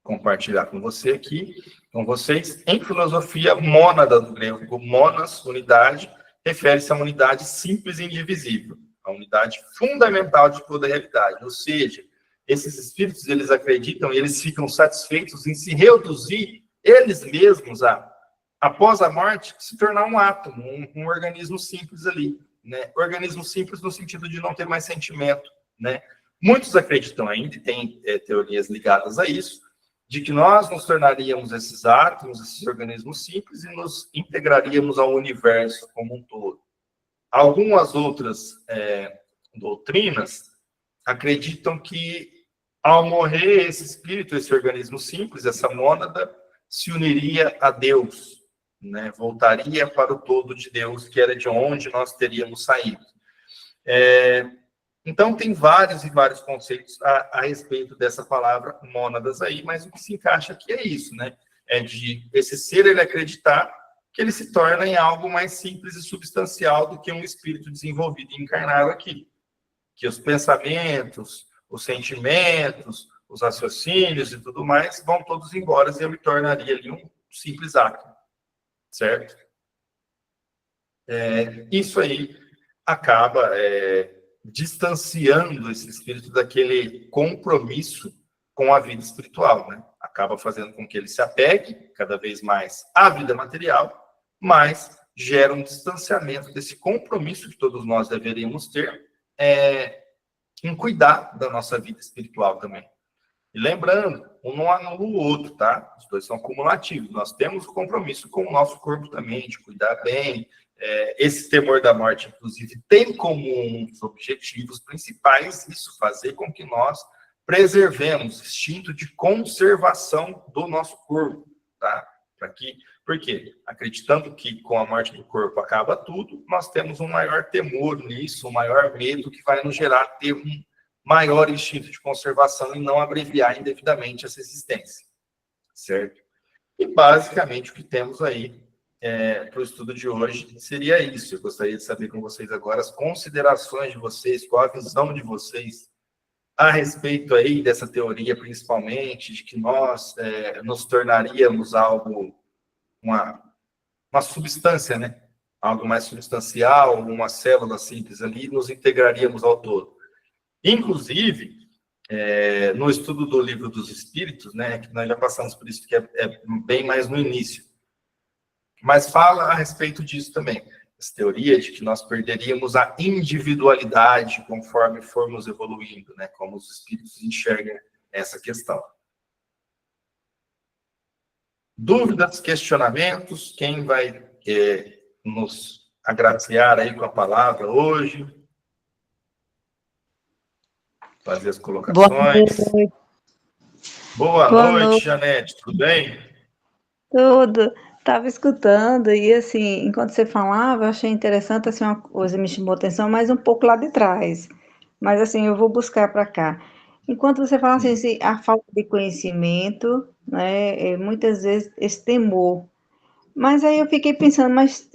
compartilhar com você aqui, com vocês. Em filosofia, mônada do grego, monas, unidade, refere-se a uma unidade simples e indivisível, a unidade fundamental de toda a realidade. Ou seja, esses espíritos, eles acreditam e eles ficam satisfeitos em se reduzir, eles mesmos, após a morte, se tornar um átomo, um organismo simples ali. Né? Organismo simples no sentido de não ter mais sentimento, né? Muitos acreditam ainda, e tem teorias ligadas a isso, de que nós nos tornaríamos esses átomos, esses organismos simples, e nos integraríamos ao universo como um todo. Algumas outras doutrinas acreditam que, ao morrer esse espírito, esse organismo simples, essa mônada, se uniria a Deus, né? Voltaria para o todo de Deus, que era de onde nós teríamos saído. Então, tem vários e vários conceitos a respeito dessa palavra mônadas aí, mas o que se encaixa aqui é isso, né? É de esse ser, ele acreditar que ele se torna em algo mais simples e substancial do que um espírito desenvolvido e encarnado aqui. Que os pensamentos, os sentimentos, os raciocínios e tudo mais vão todos embora e eu me tornaria ali um simples átomo, certo? Isso aí acaba distanciando esse espírito daquele compromisso com a vida espiritual, né? Acaba fazendo com que ele se apegue cada vez mais à vida material, mas gera um distanciamento desse compromisso que todos nós deveríamos ter em cuidar da nossa vida espiritual também. E lembrando, um não anula o outro, tá? Os dois são cumulativos. Nós temos o compromisso com o nosso corpo também, de cuidar bem. Esse temor da morte, inclusive, tem como um dos objetivos principais isso, fazer com que nós preservemos o instinto de conservação do nosso corpo, tá? Por quê? Acreditando que com a morte do corpo acaba tudo, nós temos um maior temor nisso, um maior medo que vai nos gerar ter um maior instinto de conservação e não abreviar indevidamente essa existência, certo? E basicamente o que temos aí para o estudo de hoje seria isso. Eu gostaria de saber com vocês agora as considerações de vocês, qual a visão de vocês a respeito aí dessa teoria, principalmente, de que nós nos tornaríamos algo, uma substância, né? Algo mais substancial, uma célula simples ali, nos integraríamos ao todo. Inclusive, no estudo do Livro dos Espíritos, né, que nós já passamos por isso, que é bem mais no início, mas fala a respeito disso também. Essa teoria de que nós perderíamos a individualidade conforme formos evoluindo, né, como os espíritos enxergam essa questão. Dúvidas, questionamentos? Quem vai nos agraciar aí com a palavra hoje? Fazer as colocações. Boa noite, Janete, tudo bem?
Tudo. Estava escutando e, assim, enquanto você falava, eu achei interessante, assim, uma coisa me chamou a atenção, mas um pouco lá de trás. Mas, assim, eu vou buscar para cá. Enquanto você fala assim, a falta de conhecimento, né, muitas vezes esse temor. Mas aí eu fiquei pensando, mas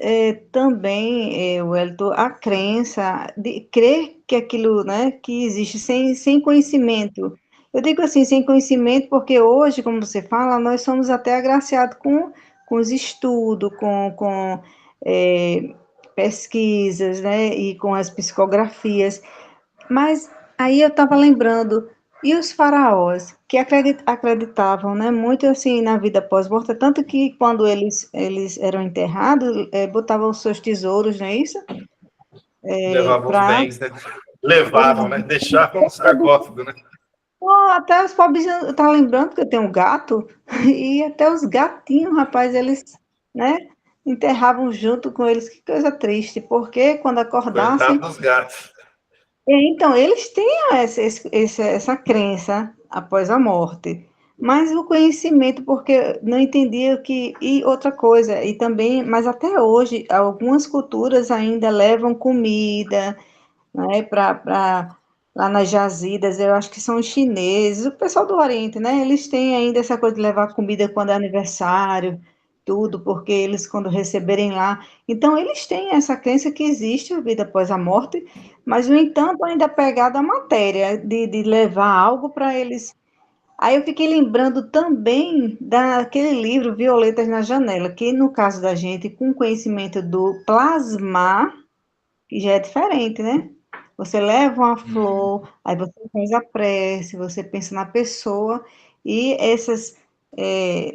também, Wellington, a crença de crer que aquilo, né, que existe sem conhecimento. Eu digo assim, sem conhecimento, porque hoje, como você fala, nós somos até agraciados com os estudos, com pesquisas, né, e com as psicografias. Mas aí eu estava lembrando, e os faraós, que acreditavam, né, muito assim na vida pós-morte, tanto que quando eles eram enterrados, botavam os seus tesouros, não é isso?
Levavam os bens, né? Levavam, né? Deixavam no sarcófago, né?
Até os pobres, eu estava lembrando que eu tenho um gato, e até os gatinhos, rapaz, eles, né, enterravam junto com eles, que coisa triste, porque quando acordassem...
Coitado dos gatos.
Então, eles têm essa crença após a morte, mas o conhecimento, porque não entendia que. E outra coisa, e também, mas até hoje, algumas culturas ainda levam comida, né, lá nas jazidas, eu acho que são os chineses, o pessoal do Oriente, né? Eles têm ainda essa coisa de levar comida quando é aniversário, tudo, porque eles, quando receberem lá. Então, eles têm essa crença que existe a vida após a morte, mas, no entanto, ainda é pegado à matéria, de levar algo para eles. Aí eu fiquei lembrando também daquele livro Violetas na Janela, que no caso da gente, com conhecimento do plasmar, que já é diferente, né? Você leva uma flor, aí você faz a prece, você pensa na pessoa, e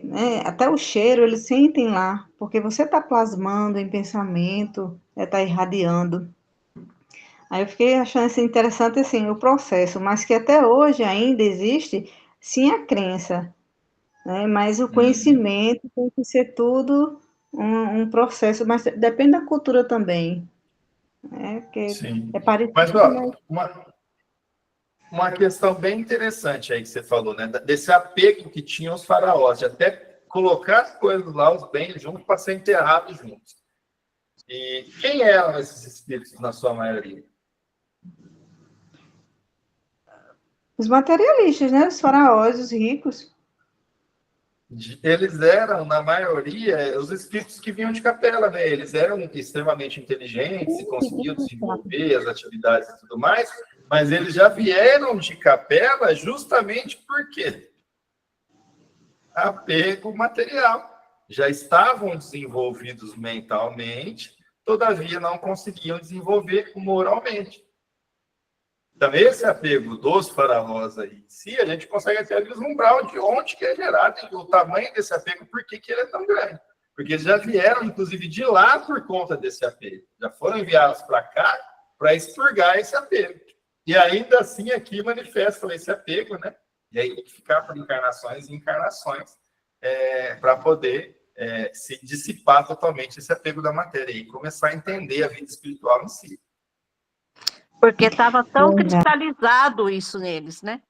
né, até o cheiro eles sentem lá, porque você está plasmando em pensamento, está irradiando. Aí eu fiquei achando assim, interessante assim, o processo, mas que até hoje ainda existe, sim, a crença, né? Mas o conhecimento tem que ser tudo um processo, mas depende da cultura também, né? Porque
Sim.
é parecido,
Mas,
mas
ó, uma questão bem interessante aí que você falou, né? Desse apego que tinham os faraós, de até colocar as coisas lá, os bens juntos, para ser enterrados juntos. E quem eram esses espíritos, na sua maioria?
os materialistas, né? Os faraós, os ricos.
Eles eram, na maioria, os espíritos que vinham de capela, né? Eles eram extremamente inteligentes e conseguiam desenvolver as atividades e tudo mais, mas eles já vieram de capela justamente porque apego material. Já estavam desenvolvidos mentalmente, todavia não conseguiam desenvolver moralmente. Então, esse apego dos faraós aí em si, a gente consegue até vislumbrar de onde que é gerado o tamanho desse apego, por que ele é tão grande. Porque eles já vieram, inclusive, de lá por conta desse apego. Já foram enviados para cá para expurgar esse apego. E ainda assim aqui manifestam esse apego, né? E aí tem que ficar por encarnações e encarnações para poder se dissipar totalmente esse apego da matéria e começar a entender a vida espiritual em si.
Porque estava tão
Verdade.
cristalizado isso neles, né?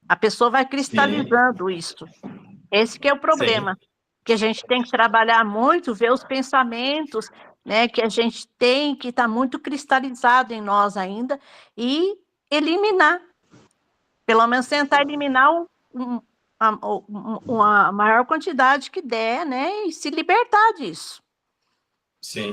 A pessoa vai
Sim,
cristalizando isso. Esse que é o
sim.
problema. Que a gente tem que trabalhar muito, ver os pensamentos, né? Que a gente tem que estar muito cristalizado em nós ainda e eliminar. Pelo menos tentar eliminar uma maior quantidade que der, né? E se libertar disso.
Sim.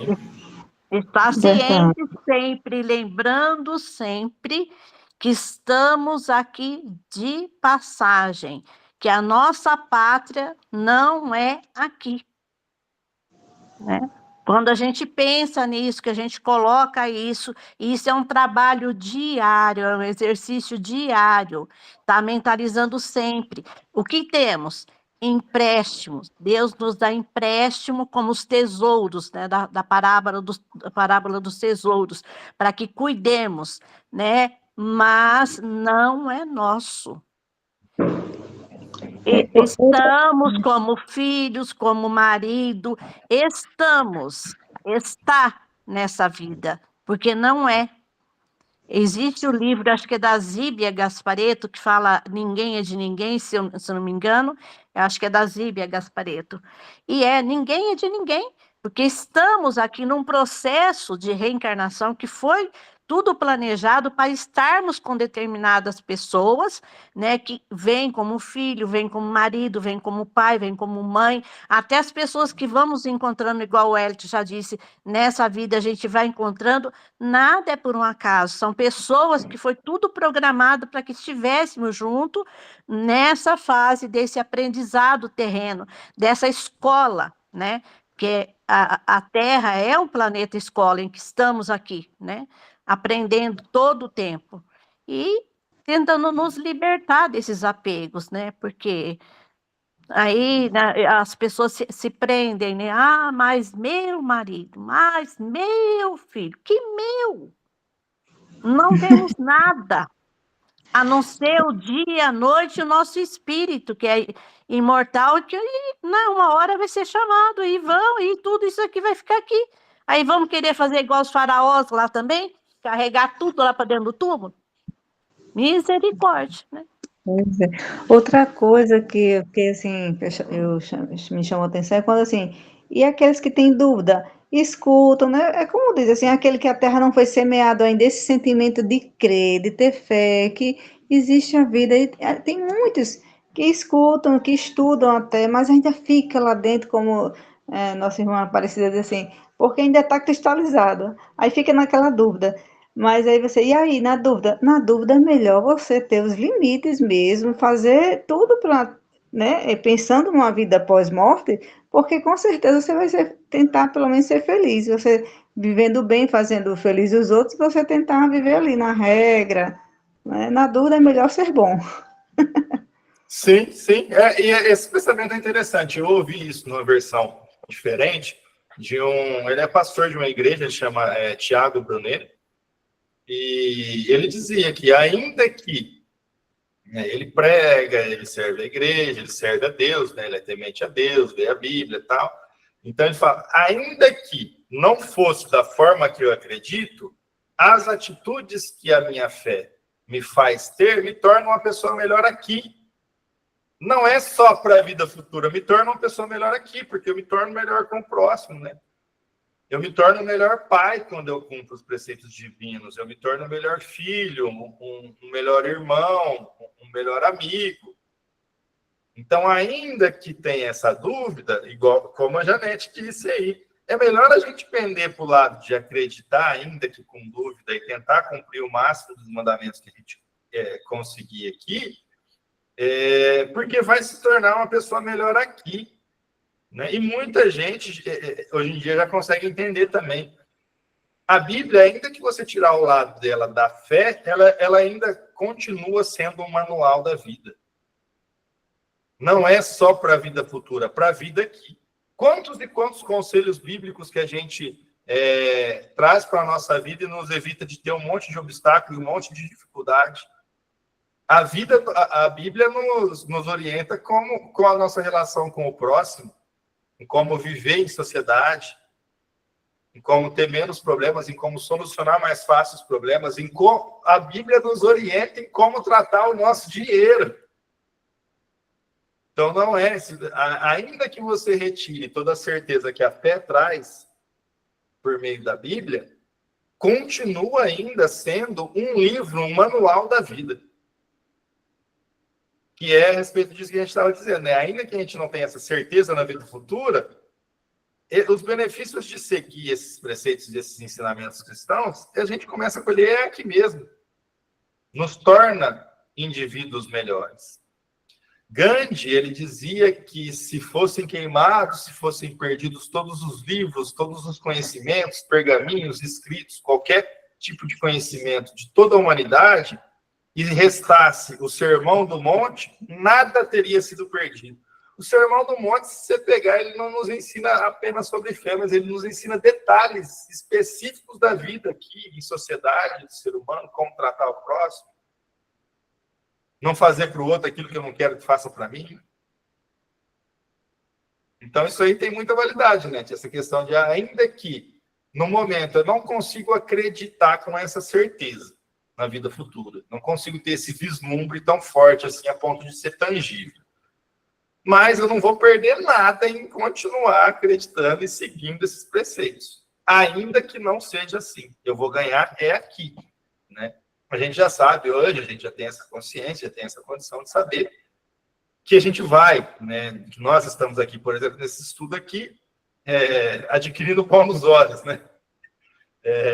Estar
Verdade.
ciente sempre, lembrando sempre que estamos aqui de passagem, que a nossa pátria não é aqui, né? Quando a gente pensa nisso, que a gente coloca isso, isso é um trabalho diário, é um exercício diário, tá mentalizando sempre. O que temos? Empréstimos. Deus nos dá empréstimo como os tesouros, né, da parábola dos tesouros, para que cuidemos, né? Mas não é nosso. Estamos como filhos, como marido, está nessa vida, porque não é. Existe o livro, acho que é da Zíbia Gasparetto, que fala Ninguém é de Ninguém, se eu não me engano, eu acho que é da Zíbia Gasparetto. E ninguém é de ninguém, porque estamos aqui num processo de reencarnação que foi tudo planejado para estarmos com determinadas pessoas, né, que vêm como filho, vêm como marido, vêm como pai, vêm como mãe, até as pessoas que vamos encontrando, igual o Hélio já disse, nessa vida a gente vai encontrando. Nada é por um acaso, são pessoas que foi tudo programado para que estivéssemos juntos nessa fase desse aprendizado terreno, dessa escola, né? Porque a Terra é um planeta escola em que estamos aqui, né? Aprendendo todo o tempo e tentando nos libertar desses apegos, né? Porque aí, né, as pessoas se prendem, né? Ah, mas meu marido, mas meu filho, que meu? Não temos nada, a não ser o dia e a noite, o nosso espírito, que é imortal, que não, uma hora vai ser chamado, e vão, e tudo isso aqui vai ficar aqui. Aí vamos querer fazer igual os faraós lá também? Carregar tudo lá para dentro do túmulo? Misericórdia, né?
Pois é. Outra coisa que assim, me chamou a atenção é quando assim, e aqueles que têm dúvida, escutam, né? É como diz assim, aquele que a terra não foi semeado ainda, esse sentimento de crer, de ter fé, que existe a vida. E tem muitos que escutam, que estudam até, mas ainda fica lá dentro, como nossa irmã Aparecida diz assim, porque ainda está cristalizado. Aí fica naquela dúvida. Mas aí você, e aí, na dúvida? Na dúvida é melhor você ter os limites mesmo, fazer tudo para, né, pensando numa vida pós-morte, porque com certeza você vai tentar pelo menos ser feliz. Você vivendo bem, fazendo feliz os outros, você tentar viver ali na regra, né? Na dúvida é melhor ser bom.
Sim, sim. E esse pensamento é interessante. Eu ouvi isso numa versão diferente de um. Ele é pastor de uma igreja, ele chama Tiago Brunet. E ele dizia que ainda que, né, ele prega, ele serve a igreja, ele serve a Deus, né, ele é temente a Deus, lê a Bíblia e tal. Então ele fala, ainda que não fosse da forma que eu acredito, as atitudes que a minha fé me faz ter me tornam uma pessoa melhor aqui. Não é só para a vida futura, me torna uma pessoa melhor aqui, porque eu me torno melhor com o próximo, né? Eu me torno o melhor pai quando eu cumpro os preceitos divinos. Eu me torno o melhor filho, um melhor irmão, um melhor amigo. Então, ainda que tenha essa dúvida, igual como a Janete disse aí, é melhor a gente pender para o lado de acreditar, ainda que com dúvida, e tentar cumprir o máximo dos mandamentos que a gente conseguir aqui, porque vai se tornar uma pessoa melhor aqui. Né? E muita gente, hoje em dia, já consegue entender também. A Bíblia, ainda que você tirar o lado dela da fé, ela ainda continua sendo um manual da vida. Não é só para a vida futura, para a vida aqui. Quantos e quantos conselhos bíblicos que a gente traz para a nossa vida e nos evita de ter um monte de obstáculos, um monte de dificuldade. A Bíblia nos orienta com a nossa relação com o próximo, em como viver em sociedade, em como ter menos problemas, em como solucionar mais fácil os problemas, em como a Bíblia nos orienta em como tratar o nosso dinheiro. Então, não é, ainda que você retire toda a certeza que a fé traz por meio da Bíblia, continua ainda sendo um livro, um manual da vida. Que é a respeito disso que a gente estava dizendo, né? Ainda que a gente não tenha essa certeza na vida futura, os benefícios de seguir esses preceitos e esses ensinamentos cristãos, a gente começa a colher aqui mesmo. Nos torna indivíduos melhores. Gandhi, ele dizia que se fossem queimados, se fossem perdidos todos os livros, todos os conhecimentos, pergaminhos, escritos, qualquer tipo de conhecimento de toda a humanidade, e restasse o Sermão do Monte, nada teria sido perdido. O Sermão do Monte, se você pegar, ele não nos ensina apenas sobre fé, mas ele nos ensina detalhes específicos da vida aqui, em sociedade, do ser humano, como tratar o próximo. Não fazer para o outro aquilo que eu não quero que faça para mim. Então, isso aí tem muita validade, né? Essa questão de, ainda que, no momento, eu não consigo acreditar com essa certeza na vida futura. Não consigo ter esse vislumbre tão forte assim, a ponto de ser tangível. Mas eu não vou perder nada em continuar acreditando e seguindo esses preceitos. Ainda que não seja assim. Eu vou ganhar aqui, né? A gente já sabe hoje, a gente já tem essa consciência, já tem essa condição de saber que a gente vai, né? Que nós estamos aqui, por exemplo, nesse estudo aqui, adquirindo pão nos olhos, né?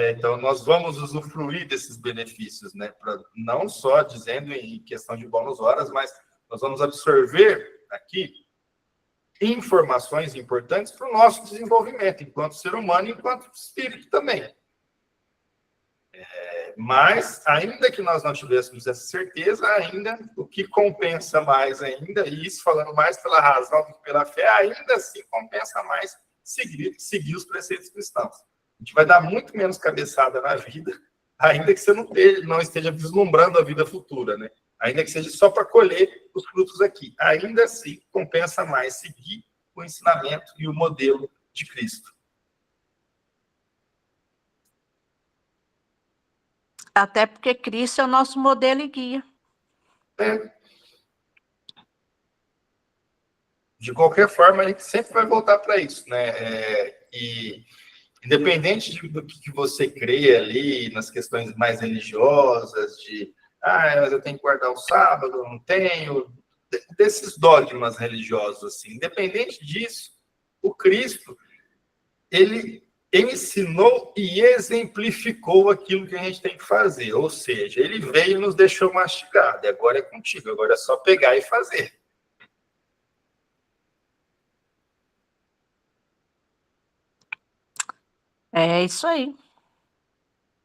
Então, nós vamos usufruir desses benefícios, né? Não só dizendo em questão de bônus horas, mas nós vamos absorver aqui informações importantes para o nosso desenvolvimento, enquanto ser humano e enquanto espírito também. Mas, ainda que nós não tivéssemos essa certeza, ainda o que compensa mais ainda, e isso falando mais pela razão do que pela fé, ainda assim compensa mais seguir os preceitos cristãos. A gente vai dar muito menos cabeçada na vida, ainda que você não esteja vislumbrando a vida futura, né? Ainda que seja só para colher os frutos aqui. Ainda assim, compensa mais seguir o ensinamento e o modelo de Cristo.
Até porque Cristo é o nosso modelo e guia.
De qualquer forma, a gente sempre vai voltar para isso, né? E independente do que você crê ali, nas questões mais religiosas, mas eu tenho que guardar o sábado, eu não tenho, desses dogmas religiosos, assim, independente disso, o Cristo, ele ensinou e exemplificou aquilo que a gente tem que fazer, ou seja, ele veio e nos deixou mastigado, e agora é contigo, agora é só pegar e fazer.
É isso aí.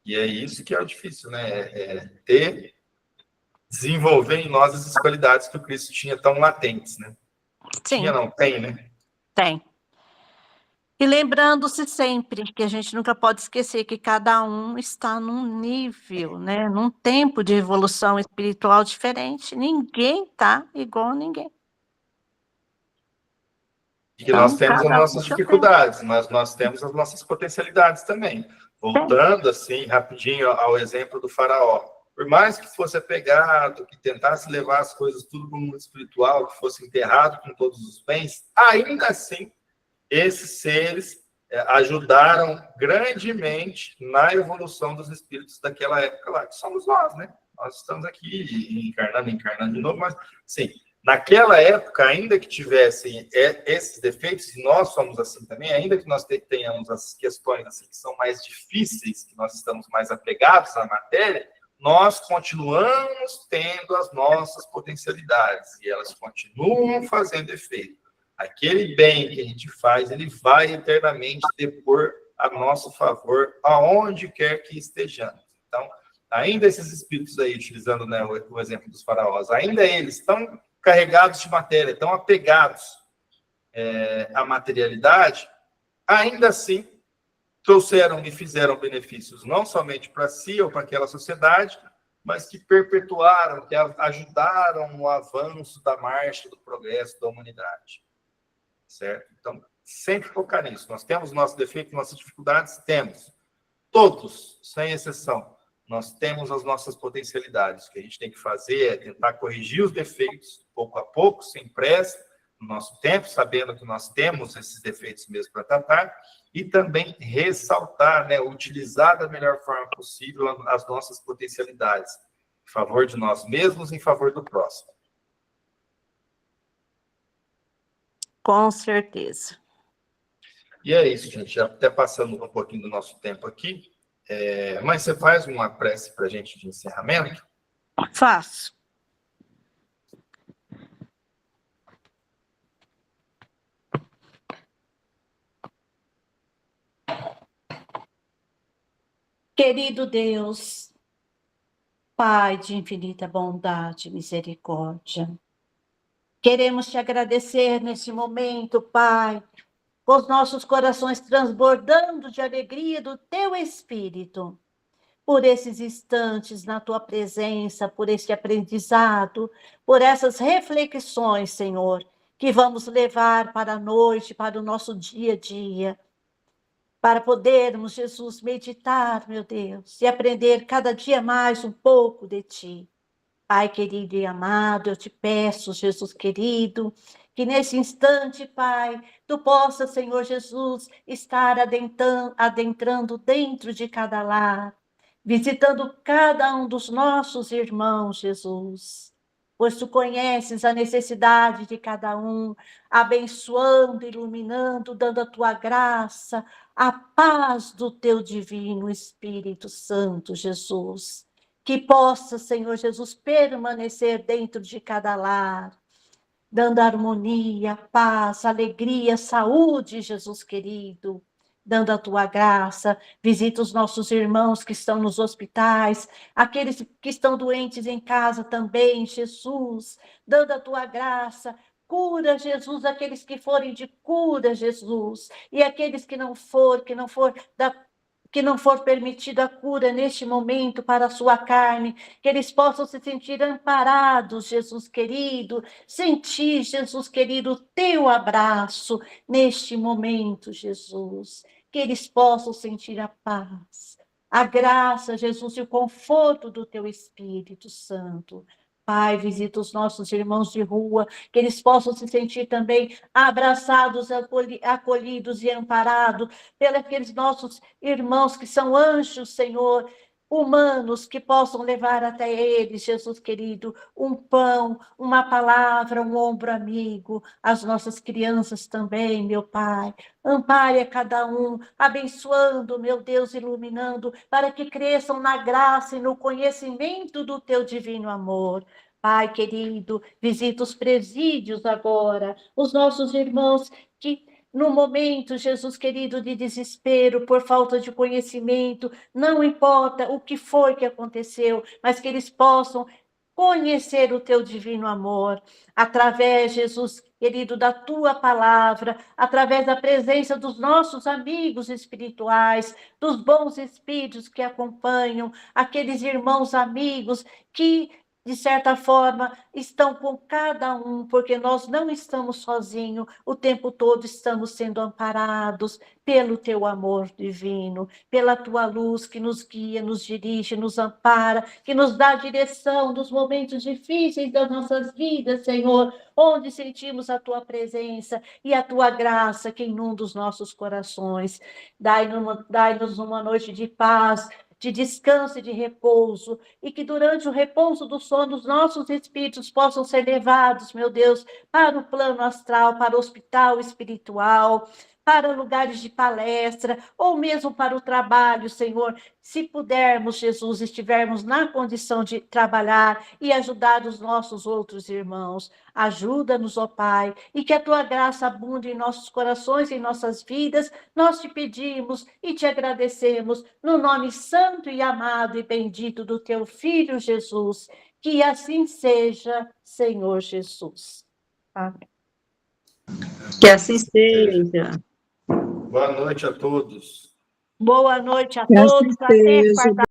E é isso que é o difícil, né? Desenvolver em nós essas qualidades que o Cristo tinha tão latentes, né?
Sim.
Tinha, não tem, né?
Tem. E lembrando-se sempre que a gente nunca pode esquecer que cada um está num nível, né? Num tempo de evolução espiritual diferente. Ninguém está igual a ninguém.
E que nós
Então,
temos as
cada um no
nossas
seu tempo.
dificuldades, mas nós temos as nossas potencialidades também. Voltando, assim, rapidinho ao exemplo do faraó. Por mais que fosse apegado, que tentasse levar as coisas tudo para o mundo espiritual, que fosse enterrado com todos os bens, ainda assim, esses seres ajudaram grandemente na evolução dos espíritos daquela época lá, que somos nós, né? Nós estamos aqui encarnando de novo, mas, sim, naquela época, ainda que tivessem esses defeitos, e nós somos assim também, ainda que nós tenhamos as questões assim, que são mais difíceis, que nós estamos mais apegados à matéria, nós continuamos tendo as nossas potencialidades, e elas continuam fazendo efeito. Aquele bem que a gente faz, ele vai eternamente depor a nosso favor, aonde quer que estejamos. Então, ainda esses espíritos aí, utilizando, né, o exemplo dos faraós, ainda eles estão carregados de matéria, estão apegados à materialidade, ainda assim trouxeram e fizeram benefícios não somente para si ou para aquela sociedade, mas que perpetuaram, que ajudaram no avanço da marcha do progresso da humanidade. Certo? Então, sempre focar nisso. Nós temos nossos defeitos, nossas dificuldades? Temos. Todos, sem exceção. Nós temos as nossas potencialidades. O que a gente tem que fazer é tentar corrigir os defeitos, pouco a pouco, sem pressa, no nosso tempo, sabendo que nós temos esses defeitos mesmo para tratar, e também ressaltar, né, utilizar da melhor forma possível as nossas potencialidades, em favor de nós mesmos, em favor do próximo.
Com certeza.
E é isso, gente. Já até passando um pouquinho do nosso tempo aqui. Mas você faz uma prece para a gente de encerramento?
Faço. Querido Deus, Pai de infinita bondade e misericórdia, queremos te agradecer nesse momento, Pai, com os nossos corações transbordando de alegria do teu Espírito, por esses instantes na tua presença, por este aprendizado, por essas reflexões, Senhor, que vamos levar para a noite, para o nosso dia a dia, para podermos, Jesus, meditar, meu Deus, e aprender cada dia mais um pouco de ti. Pai querido e amado, eu te peço, Jesus querido, que nesse instante, Pai, tu possas, Senhor Jesus, estar adentrando dentro de cada lar, visitando cada um dos nossos irmãos, Jesus, pois tu conheces a necessidade de cada um, abençoando, iluminando, dando a tua graça, a paz do teu divino Espírito Santo, Jesus. Que possa, Senhor Jesus, permanecer dentro de cada lar, dando harmonia, paz, alegria, saúde, Jesus querido, dando a tua graça. Visita os nossos irmãos que estão nos hospitais, aqueles que estão doentes em casa também, Jesus, dando a tua graça. Cura, Jesus, aqueles que forem de cura, Jesus, e aqueles que não for que não for permitida a cura neste momento para a sua carne, que eles possam se sentir amparados, Jesus querido, sentir, Jesus querido, o teu abraço neste momento, Jesus, que eles possam sentir a paz, a graça, Jesus, e o conforto do teu Espírito Santo. Pai, visita os nossos irmãos de rua, que eles possam se sentir também abraçados, acolhidos e amparados pelos aqueles nossos irmãos que são anjos, Senhor, humanos, que possam levar até eles, Jesus querido, um pão, uma palavra, um ombro amigo, as nossas crianças também, meu Pai. Ampare a cada um, abençoando, meu Deus, iluminando, para que cresçam na graça e no conhecimento do teu divino amor. Pai querido, visita os presídios agora, os nossos irmãos que no momento, Jesus querido, de desespero, por falta de conhecimento, não importa o que foi que aconteceu, mas que eles possam conhecer o teu divino amor, através, Jesus querido, da tua palavra, através da presença dos nossos amigos espirituais, dos bons espíritos que acompanham, aqueles irmãos amigos que, de certa forma, estão com cada um, porque nós não estamos sozinhos, o tempo todo estamos sendo amparados pelo teu amor divino, pela tua luz que nos guia, nos dirige, nos ampara, que nos dá direção nos momentos difíceis das nossas vidas, Senhor, onde sentimos a tua presença e a tua graça que inunda os nossos corações. Dai-nos uma noite de paz, de descanso e de repouso, e que durante o repouso do sono os nossos espíritos possam ser levados, meu Deus, para o plano astral, para o hospital espiritual, para lugares de palestra, ou mesmo para o trabalho, Senhor. Se pudermos, Jesus, estivermos na condição de trabalhar e ajudar os nossos outros irmãos, ajuda-nos, ó Pai, e que a tua graça abunde em nossos corações, em nossas vidas. Nós te pedimos e te agradecemos, no nome santo e amado e bendito do teu Filho Jesus. Que assim seja, Senhor Jesus. Amém.
Que assim seja.
Boa noite a todos.
Boa noite a
Que assim
todos. Até
seja.
quarta